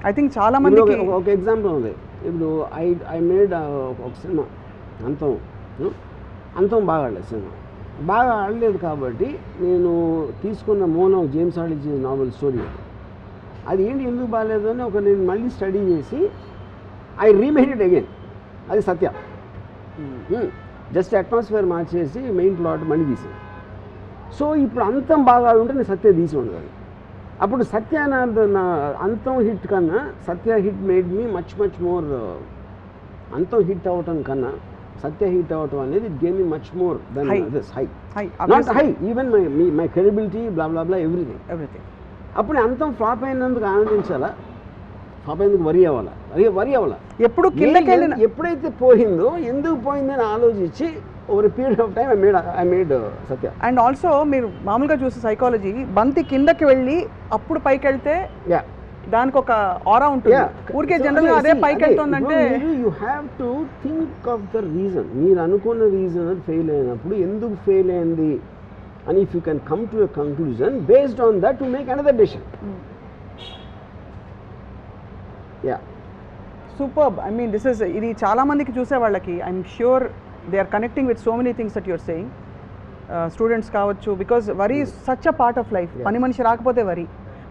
I think చాలా మందికి ఒక ఎగ్జాంపుల్ ఉంది. ఇప్పుడు ఐ మేడ్ ఒక సినిమా అంతం బాగా ఆడలేదు. సినిమా బాగా ఆడలేదు కాబట్టి నేను తీసుకున్న మోనో జేమ్స్ హార్డీ నావెల్ స్టోరీ అది ఏంటి ఎందుకు బాగాలేదు అని నేను మళ్ళీ స్టడీ చేసి ఐ రీమేడ్ ఇట్ అగైన్. అది సత్య. జస్ట్ అట్మాస్ఫియర్ మార్చేసి మెయిన్ ప్లాట్ మళ్ళీ తీసి. సో ఇప్పుడు అంతం బాగా ఉంటే నేను సత్య తీసి ఉండదు. అప్పుడు సత్య నా అంతం హిట్ కన్నా Satya hit made me much more. Antham hit అవ్వటం కన్నా సత్య హిట్ అవ్వటం అనేది it gave me much more than this high. Not high, even my credibility blah blah blah everything. అప్పుడు అంతం ఫ్లాప్ అయినందుకు ఆనందించాలా, ఫ్లాప్ అయినందుకు వరి అవ్వాలా. ఎప్పుడు ఎప్పుడైతే పోయిందో ఎందుకు పోయిందని ఆలోచించి over period of time I made Satya. And also మీరు మామూలుగా చూసే సైకాలజీ, బంతి కిందకి వెళ్ళి అప్పుడు పైకి వెళ్తే దానికి ఒక ఆరా ఉంటుంది. ఊరికే జనరల్గా అదే పైకి వెళ్తుందంటే you have to think of the reason. మీరు అనుకున్న రీజన్ ఫెయిల్ అయినప్పుడు ఎందుకు ఫెయిల్ అయింది అని if you can come to a conclusion based on that to make another decision. Yeah, superb. I mean this is ఇది చాలా మందికి చూసే వాళ్ళకి I'm sure they are connecting with so many things that your saying. Students కావచ్చు, because worry is such a part of life. పని మనిషి రాకపోతే వరి,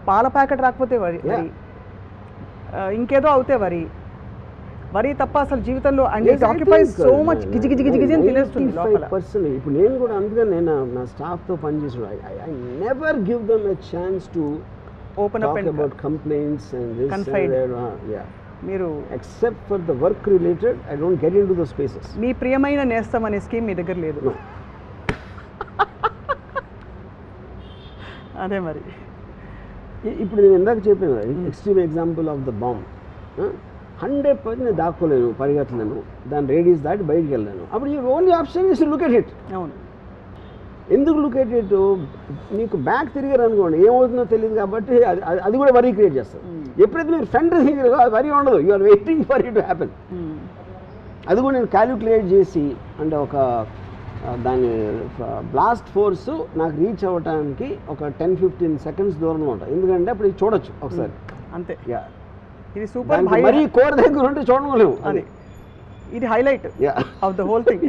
పాల ప్యాకెట్ రాకపోతే వరి, ఇంకేదో అవుతే వరి తప్ప అసలు జీవితంలో and it occupies so much. గిజి అని తినేస్తుంది లోపల. ఇప్పుడు నేను కూడా అందుకని నేను నా స్టాఫ్తో పనిచేసిన I never give them a chance to open up and about complaints and this confide. మీరు except for the work related I don't get into the spaces. మీ ప్రియమైన నేస్తం అనే స్కీమ్ మీ దగ్గర లేదు. అదే మరి. ఇప్పుడు నేను ఇందాక చెప్పాను extreme example of the bomb. 100% నేను దాక్కోలేను, పరిగెత్తలేను, దాని రేడియస్ దాటి బయటికి వెళ్ళాను. అప్పుడు ఈ only option is look at it. అవును. ఎందుకు లుక్ ఎట్ ఇట్? మీకు బ్యాక్ తిరిగారు అనుకోండి ఏమవుతుందో తెలియదు కాబట్టి అది కూడా వరీ క్రియేట్ చేస్తారు. ఎప్పుడైతే మీరు ఫ్రంట్ తిరిగారో అది వరీ ఉండదు. You are waiting for it to happen. అది కూడా నేను క్యాలిక్యులేట్ చేసి అంటే ఒక దాని బ్లాస్ట్ ఫోర్స్ నాకు రీచ్ అవ్వడానికి ఒక 10-15 సెకండ్స్ దూరంలో ఉంటుంది. ఎందుకంటే అప్పుడు ఇది చూడొచ్చు ఒకసారి అంతే. ఇది సూపర్. మరీ కోర్ దగ్గర ఉంటే చూడలేము. అది ఇది highlight of the whole thing.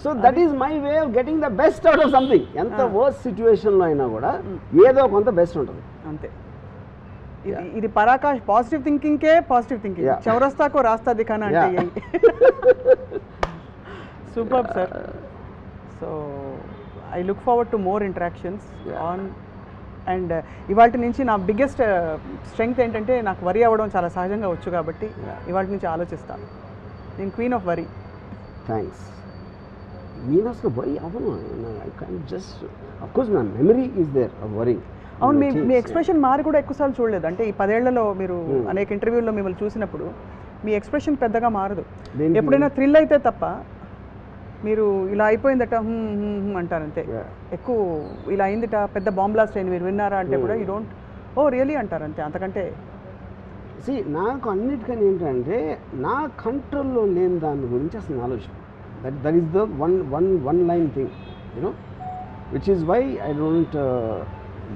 So that is my way of getting the best out of something. ఎంత వర్స్ట్ సిచ్యువేషన్లో అయినా కూడా ఏదో కొంత బెస్ట్ ఉంటుంది అంతే. ఇది పరాకాష్ పాజిటివ్ థింకింగ్కే పాజిటివ్ థింకింగ్. చౌరస్తాకో రాస్తా దిఖానా అంటే super sir. So I look forward to more interactions on and ఇవాళ నుంచి నా బిగ్గెస్ట్ స్ట్రెంగ్త్ ఏంటంటే నాకు వరి అవ్వడం చాలా సహజంగా వచ్చు కాబట్టి ఇవాళ నుంచి ఆలోచిస్తాను. నేను క్వీన్ ఆఫ్ వరి. థ్యాంక్స్. నేను అసలు వరి అవ్వను. I can't just of course నా memory is there of worry. అవును, మీ ఎక్స్ప్రెషన్ మారి కూడా ఎక్కువసార్లు చూడలేదు. అంటే ఈ 10 ఏళ్లలో మీరు అనేక ఇంటర్వ్యూల్లో మిమ్మల్ని చూసినప్పుడు మీ ఎక్స్ప్రెషన్ పెద్దగా మారదు. ఎప్పుడైనా థ్రిల్ అయితే తప్ప మీరు ఇలా అయిపోయిందట అంటారంతే. ఎక్కువ ఇలా అయిందిట, పెద్ద బాంబ్ బ్లాస్ట్ అయింది, మీరు విన్నారా అంటే కూడా యూ డోంట్ ఓ రియలీ అంటారంతే. అంతకంటే నాకు అన్నిటికని ఏంటంటే నా కంట్రోల్లో లేని దాని గురించి అసలు ఆలోచన. That is the one line thing you know which is why I don't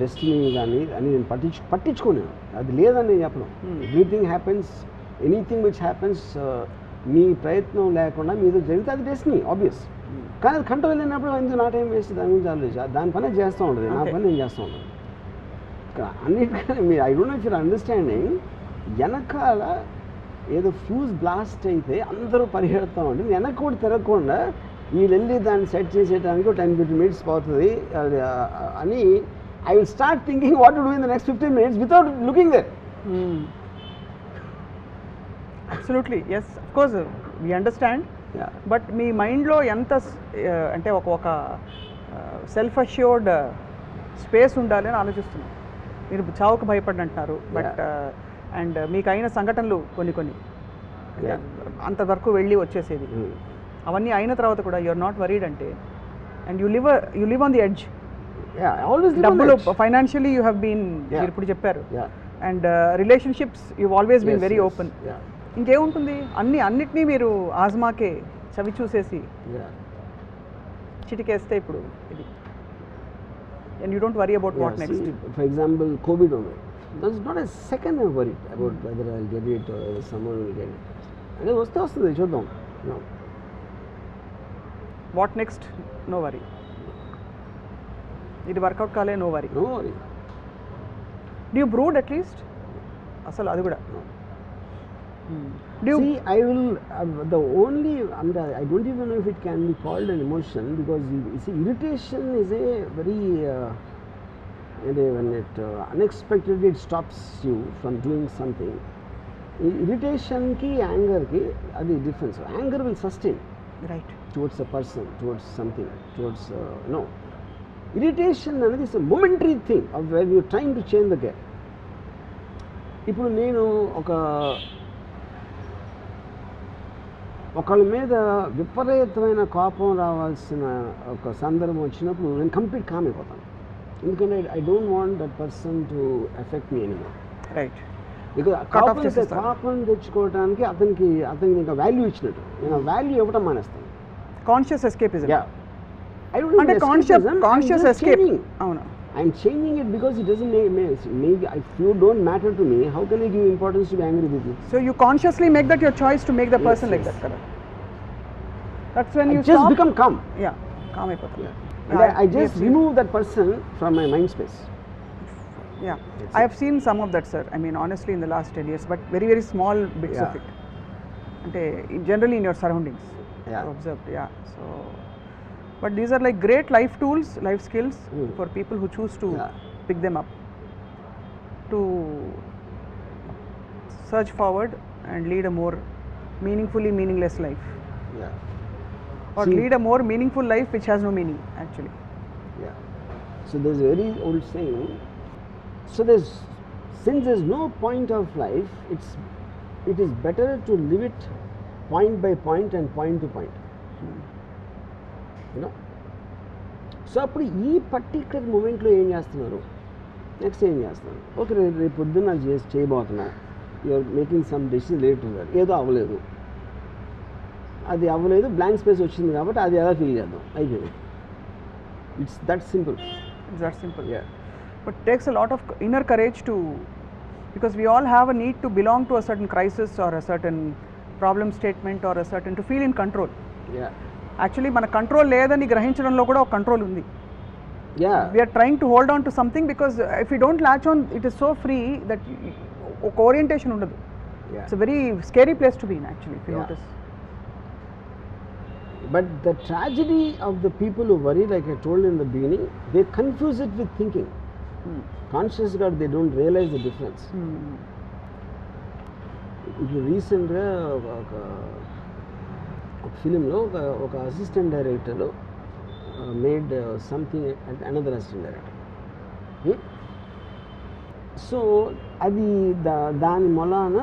destiny కానీ అని నేను పట్టించుకోను. అది లేదని నేను చెప్పను. Everything happens, anything which happens మీ ప్రయత్నం లేకుండా మీతో జరిగితే అది డెస్టినీ ఆబ్వియస్. కానీ అది కంట్రోల్ లేనప్పుడు ఎందుకు నా టైం వేస్ట్ దాని గురించి ఆలోచించి దాని పనే చేస్తూ ఉంటుంది. నా పని నేను చేస్తూ ఉంటాను. అన్నిటికన్నా మీరు I don't know if you're understanding, వెనకాల ఏదో ఫ్యూజ్ బ్లాస్ట్ అయితే అందరూ పరిగెడుతూ ఉంటుంది. వెనక కూడా తిరగకుండా వీళ్ళు వెళ్ళి దాన్ని సెట్ చేసేయడానికి 10-15 minutes పోతుంది అని I will start thinking what to do in the next 15 minutes without looking there. Absolutely, yes, of course, we understand. Yeah. But మీ మైండ్లో ఎంత అంటే ఒక సెల్ఫ్ అష్యూర్డ్ స్పేస్ ఉండాలి అని ఆలోచిస్తున్నాను. మీరు చావుకు భయపడినంటున్నారు, బట్ అండ్ మీకు అయిన సంఘటనలు కొన్ని అంతవరకు వెళ్ళి వచ్చేసేది, అవన్నీ అయిన తర్వాత కూడా యూఆర్ నాట్ వరీడ్ అంటే, and you live on the edge. డబ్బులు ఫైనాన్షియలీ యూ హ్యావ్ బీన్, మీరు ఇప్పుడు చెప్పారు, and relationships you always been very open. ఇంకేముంటుంది, అన్నిటినీ మీరు ఆజ్మాకే చవి చూసేసి చిటికేస్తే ఇప్పుడు ఇది, and you don't worry about what next. For example covid ఉంది, that is not a second I worried about whether I will get it or someone will get it. అంటే వస్తుంది చూద్దాం. What next, no worry. ఇది work out కాలే, no worry. Do you brood at least? అసలు అది కూడా See, I will the only I don't even know if it can be called an emotion, because you see irritation is a very when it unexpectedly it stops you from doing something. Irritation ki anger ki adi difference. Anger will sustain right towards a person, towards something, towards no. Irritation అనేది is a momentary thing of where you are trying to change the game. ఇప్పుడు నేను ఒకళ్ళ మీద విపరీతమైన కోపం రావాల్సిన ఒక సందర్భం వచ్చినప్పుడు నేను కంప్లీట్ కామ్ అయిపోతాను. ఎందుకంటే I don't want that person to effect me anymore. Right. కోపం తెచ్చుకోవడానికి అతనికి ఇంకా వాల్యూ ఇచ్చినట్టు నేను వాల్యూ ఇవ్వటం మానేస్తాను. Conscious escapism. I don't అంటే కాన్షియస్ ఎస్కేప్. అవును. I'm changing it because it doesn't make if you don't matter to me, how can I give importance to be angry with you? So you consciously make that your choice to make the person like that, correct? That's when you just become calm. Yeah, calm అయిపోతారు. And I just remove that person from my mind space. Yeah, I have seen some of that, sir. I mean, honestly, in the last 10 years, but very, very small bits of it. అంటే generally in your surroundings, observed. Yeah, so but these are like great life tools, life skills for people who choose to pick them up, to search forward and lead a more meaningfully meaningless life. Or lead a more meaningful life which has no meaning actually. So there's a very old saying, since there's no point of life, it is better to live it point by point and point to point. You know. So అప్పుడు ఈ particular మూమెంట్లో ఏం చేస్తున్నారు, next ఏం చేస్తున్నారు, okay రేపు పొద్దున్న చేయబోతున్నాం, you're making some decision late ఉన్నారు, ఏదో అవ్వలేదు, అది అవ్వలేదు, బ్లాంక్ స్పేస్ వచ్చింది కాబట్టి అది ఎలా ఫీల్ చేద్దాం, అయిపోయింది. It's that simple. But it takes a lot of inner courage to, because we all have a need to belong to a certain crisis or a certain problem statement or a certain, to feel in control. Actually మన control లేదని గ్రహించడంలో కూడా ఒక control ఉంది. We are trying to hold on to something because if you don't latch on, it is so free that ఒక orientation ఉండదు. It's a very scary place to be in actually, if you notice. But the tragedy of the people who worry, like I told in the beginning, they confuse it with thinking. కాన్షియస్గా they don't realize the difference. ఇప్పుడు రీసెంట్గా ఒక ఫిలింలో ఒక assistant director made something అంటే another assistant director. So అది దాని మొలాన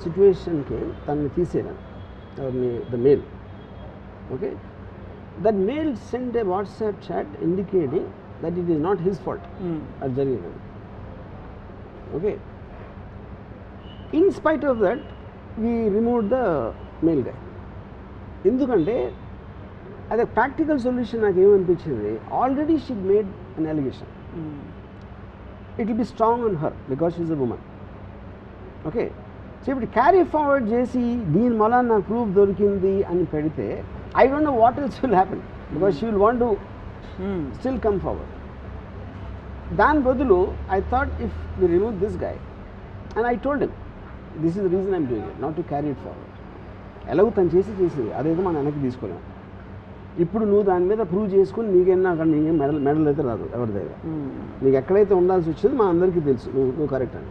సిచ్యువేషన్కి తనని తీసేయడం the male. Okay, that male send a WhatsApp chat indicating that it is not his fault అది జరిగినది. Okay, in spite of that we remove the male guy. ఎందుకంటే అదే ప్రాక్టికల్ సొల్యూషన్ నాకు ఏమనిపించింది, already she made an allegation, it will be strong on her because she is a woman. Okay, so ఇప్పుడు carry forward చేసి దీని వల్ల నాకు proof దొరికింది అని పెడితే I don't know what else will happen because she will want to still come forward. దాని బదులు I thought if we remove this guy and I told him this is the reason I'm doing it, not to carry it forward. ఎలాగో తను చేసేది అదేదో మనం వెనక్కి తీసుకోలేము. ఇప్పుడు నువ్వు దాని మీద ప్రూవ్ చేసుకుని నీకైనా అక్కడ నీకేం మెడల్ అయితే రాదు ఎవరి దగ్గర. నీకు ఎక్కడైతే ఉండాల్సి వచ్చింది మా అందరికీ తెలుసు నువ్వు కరెక్ట్ అని.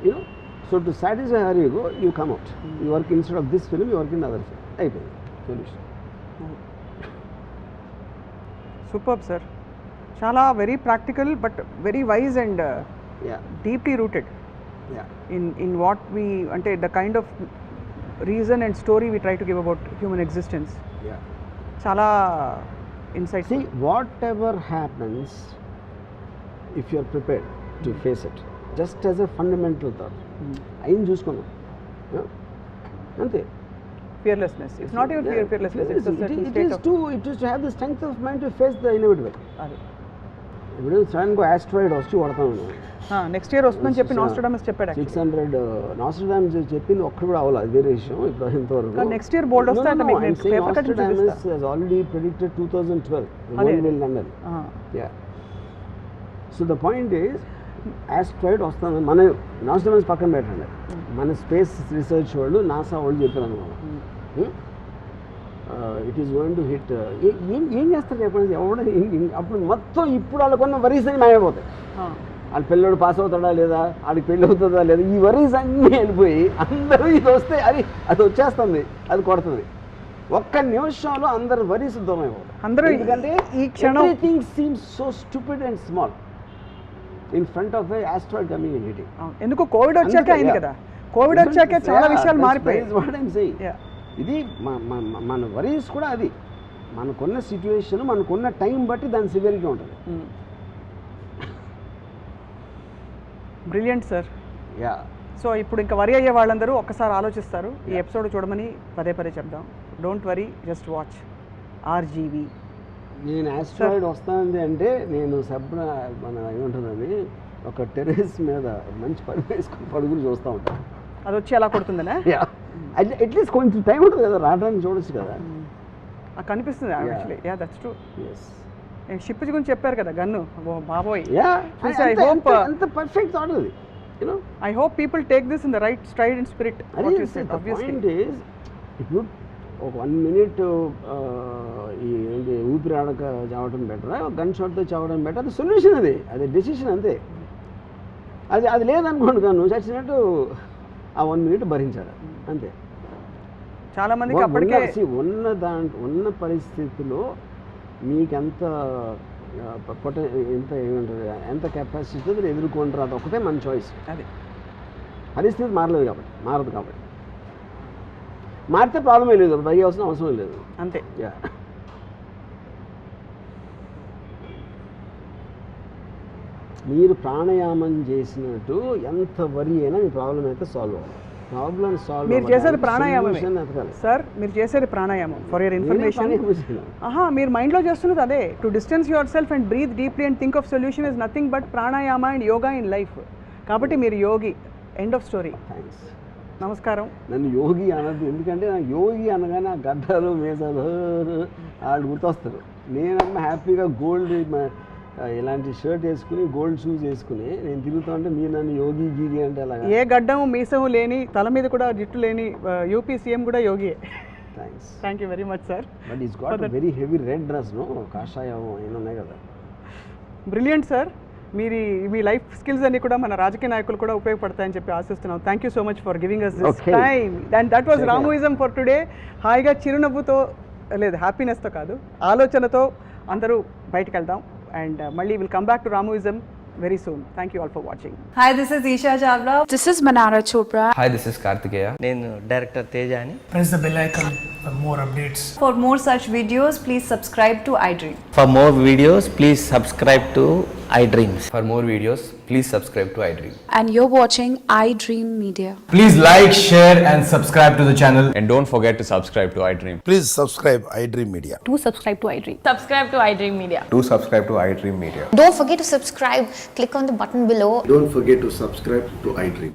You know, so to satisfy her you go, you come out, you work instead of this film, you work in other film, అయిపోయింది సొల్యూషన్. సూపర్ సార్, చాలా very practical but very wise and deeply rooted in what we ante the kind of reason and story we try to give about human existence. Chala insights. See, whatever happens, if you are prepared to face it, just as a fundamental thought, ayin chuskonu ante fearlessness. It's not even fearlessness, it's a certain state of it is to have the strength of mind to face the inevitable. ఇప్పుడు సడన్గా asteroid వచ్చి పడతాను, next year వస్తుందని చెప్పి నాస్ట్రాడమస్ చెప్పాడు. 600 నాస్ట్రాడమస్ చెప్పింది ఒక్కడు కూడా అవ్వాలి, అది వేరే విషయం. ఇప్పుడు ఇంతవరకు నెక్స్ట్ ఇయర్ బోల్డ్ వస్తాయంట మీకు పేపర్ కటింగ్ చూపిస్తా. నాస్ట్రాడమస్ has already predicted 2012 the world will end. Yeah, so the point is asteroid వస్తుంది. మన నాస్ట్రాడమస్ పక్కన పెట్టండి, మన స్పేస్ రీసెర్చ్ వాళ్ళు నాసా వాళ్ళు చెప్పారు అనమాట, it is going to hit. ఏం చేస్తారు చెప్పండి ఎవడ అప్పుడు మొత్తం ఇప్పుడు వాళ్ళకున్న వరీస్ అని మాయపోతాయి. వాళ్ళ పిల్లడు పాస్ అవుతాడా లేదా, వాడికి పెళ్ళి అవుతుందా లేదా, ఈ వరీస్ అన్నీ వెళ్ళిపోయి అందరూ ఇది వస్తే అది వచ్చేస్తుంది, అది కొడుతుంది. ఒక్క నిమిషంలో అందరు వరీస్ దూరం అయిపోతారు. ఎందుకంటే ఈ క్షణం everything seems so stupid and small in front of A asteroid coming and hitting. ఎందుకు కోవిడ్ వచ్చాక అయింది కదా, కోవిడ్ వచ్చాక చాలా విషయాలు మారిపోయాయి. ఇది మన వరీస్ కూడా అది మనకున్న సిచ్యువేషన్, మనకున్న టైం బట్టి దాని సివియరిటీ ఉంటుంది. Brilliant sir. సో ఇప్పుడు ఇంకా వరి అయ్యే వాళ్ళందరూ ఒక్కసారి ఆలోచిస్తారు, ఈ ఎపిసోడ్ చూడమని పదే పదే చెప్దాం. Don't worry, just watch RGV. నేను ఆస్ట్రాయిడ్ వస్తానంది అంటే నేను మన ఏముంటుందని ఒక టెర్రస్ మీద మంచి పడుగులు చూస్తూ ఉంటాను, అది వచ్చి ఎలా కొడుతుందనే. అట్లీస్ట్ కొంచెం టైం ఉంటుంది కదా రావడానికి, చూడొచ్చు కదా, కనిపిస్తుంది actually. Yeah that's true. Ship గురించి చెప్పారు కదా గన్ను, బాబోయ్. ఐ హోప్ అంత పర్ఫెక్ట్ థాట్ అది. You know, I hope people take this in the right stride and spirit. What you said, obviously. The point is, ఇప్పుడు ఒక 1 minute ఈ ఏంటి ఊపిరాడక చావడం బెటరా, గన్ షాట్తో చావడం బెటర్, అది సొల్యూషన్, అది డెసిషన్ అంతే. అది లేదనుకోండి కానీ నువ్వు చచ్చినట్టు ఆ 1 minute భరించాలి అంతే. చాలా మందికి అప్పటికే ఉన్న పరిస్థితిలో మీకెంత ఎంత ఏమంటారు, ఎంత కెపాసిటీ ఎదుర్కొంటారు, అది ఒకటే మన చాయిస్. అది పరిస్థితి మారదు కాబట్టి మారితే ప్రాబ్లమే లేదు, భయవలసిన అవసరం లేదు అంతే. మీరు ప్రాణాయామం చేసినట్టు ఎంత వరి అయినా మీ ప్రాబ్లం అయితే సాల్వ్ అవ్వాలి. మీరు చేసేది ప్రాణాయామమే సార్, మీరు చేసేది ప్రాణాయామం. ఫర్ యువర్ ఇన్ఫర్మేషన్, మీరు మైండ్లో చేస్తున్నది అదే. To distance yourself and breathe deeply and think of solution is nothing but pranayama and yoga in life. కాబట్టి మీరు యోగి, ఎండ్ ఆఫ్ స్టోరీ. నమస్కారం. నన్ను యోగి అనద్దు, ఎందుకంటే నాకు యోగి అనగానే ఆ గడ్డలు మేసాలు వాళ్ళు గుర్తొస్తారు. నేనన్నా హ్యాపీగా గోల్డ్ ఇలాంటి షర్ట్ వేసుకుని గోల్డ్ షూస్ వేసుకుని నేను తిరుగుతా ఉంటే మీరు నన్ను యోగి గీగి అంటే అలాగా. ఏ గడ్డము మీసము లేని, తల మీద కూడా జుట్టు లేని యూపీ సీఎం కూడా Yogi. Thank you very much sir. But is got very heavy red dress, no కాషాయం ఏమి ఉన్నాయి కదా. Brilliant sir. మీ లైఫ్ స్కిల్స్ అన్ని కూడా మన రాజకీయ నాయకులు కూడా ఉపయోగపడతాయని చెప్పి ఆశిస్తున్నాం. Thank you so much for giving us this Okay. Time and that was Ramoism for today. హాయిగా చిరునవ్వుతో, లేదు హ్యాపీనెస్తో కాదు, ఆలోచనతో అందరూ బయటకు వెళ్దాం. అండ్ మళ్ళీ will come back to రామోయిజం very soon. Thank you all for watching. Hi, this is Isha Chavla. This is Manara Chopra. Hi, this is Kartikeya. నేను డైరెక్టర్ తేజ అని. Press the bell icon for more updates. For more such videos, please subscribe to iDream. For more videos, please subscribe to iDreams. For more videos, please subscribe to iDream. And you're watching iDream Media. Please like, share, and subscribe to the channel. And don't forget to subscribe to iDream. Please subscribe iDream Media. Do subscribe to iDream. Subscribe to iDream Media. Do subscribe to iDream Media. Don't forget to subscribe. Click on the button below. Don't forget to subscribe to iDream.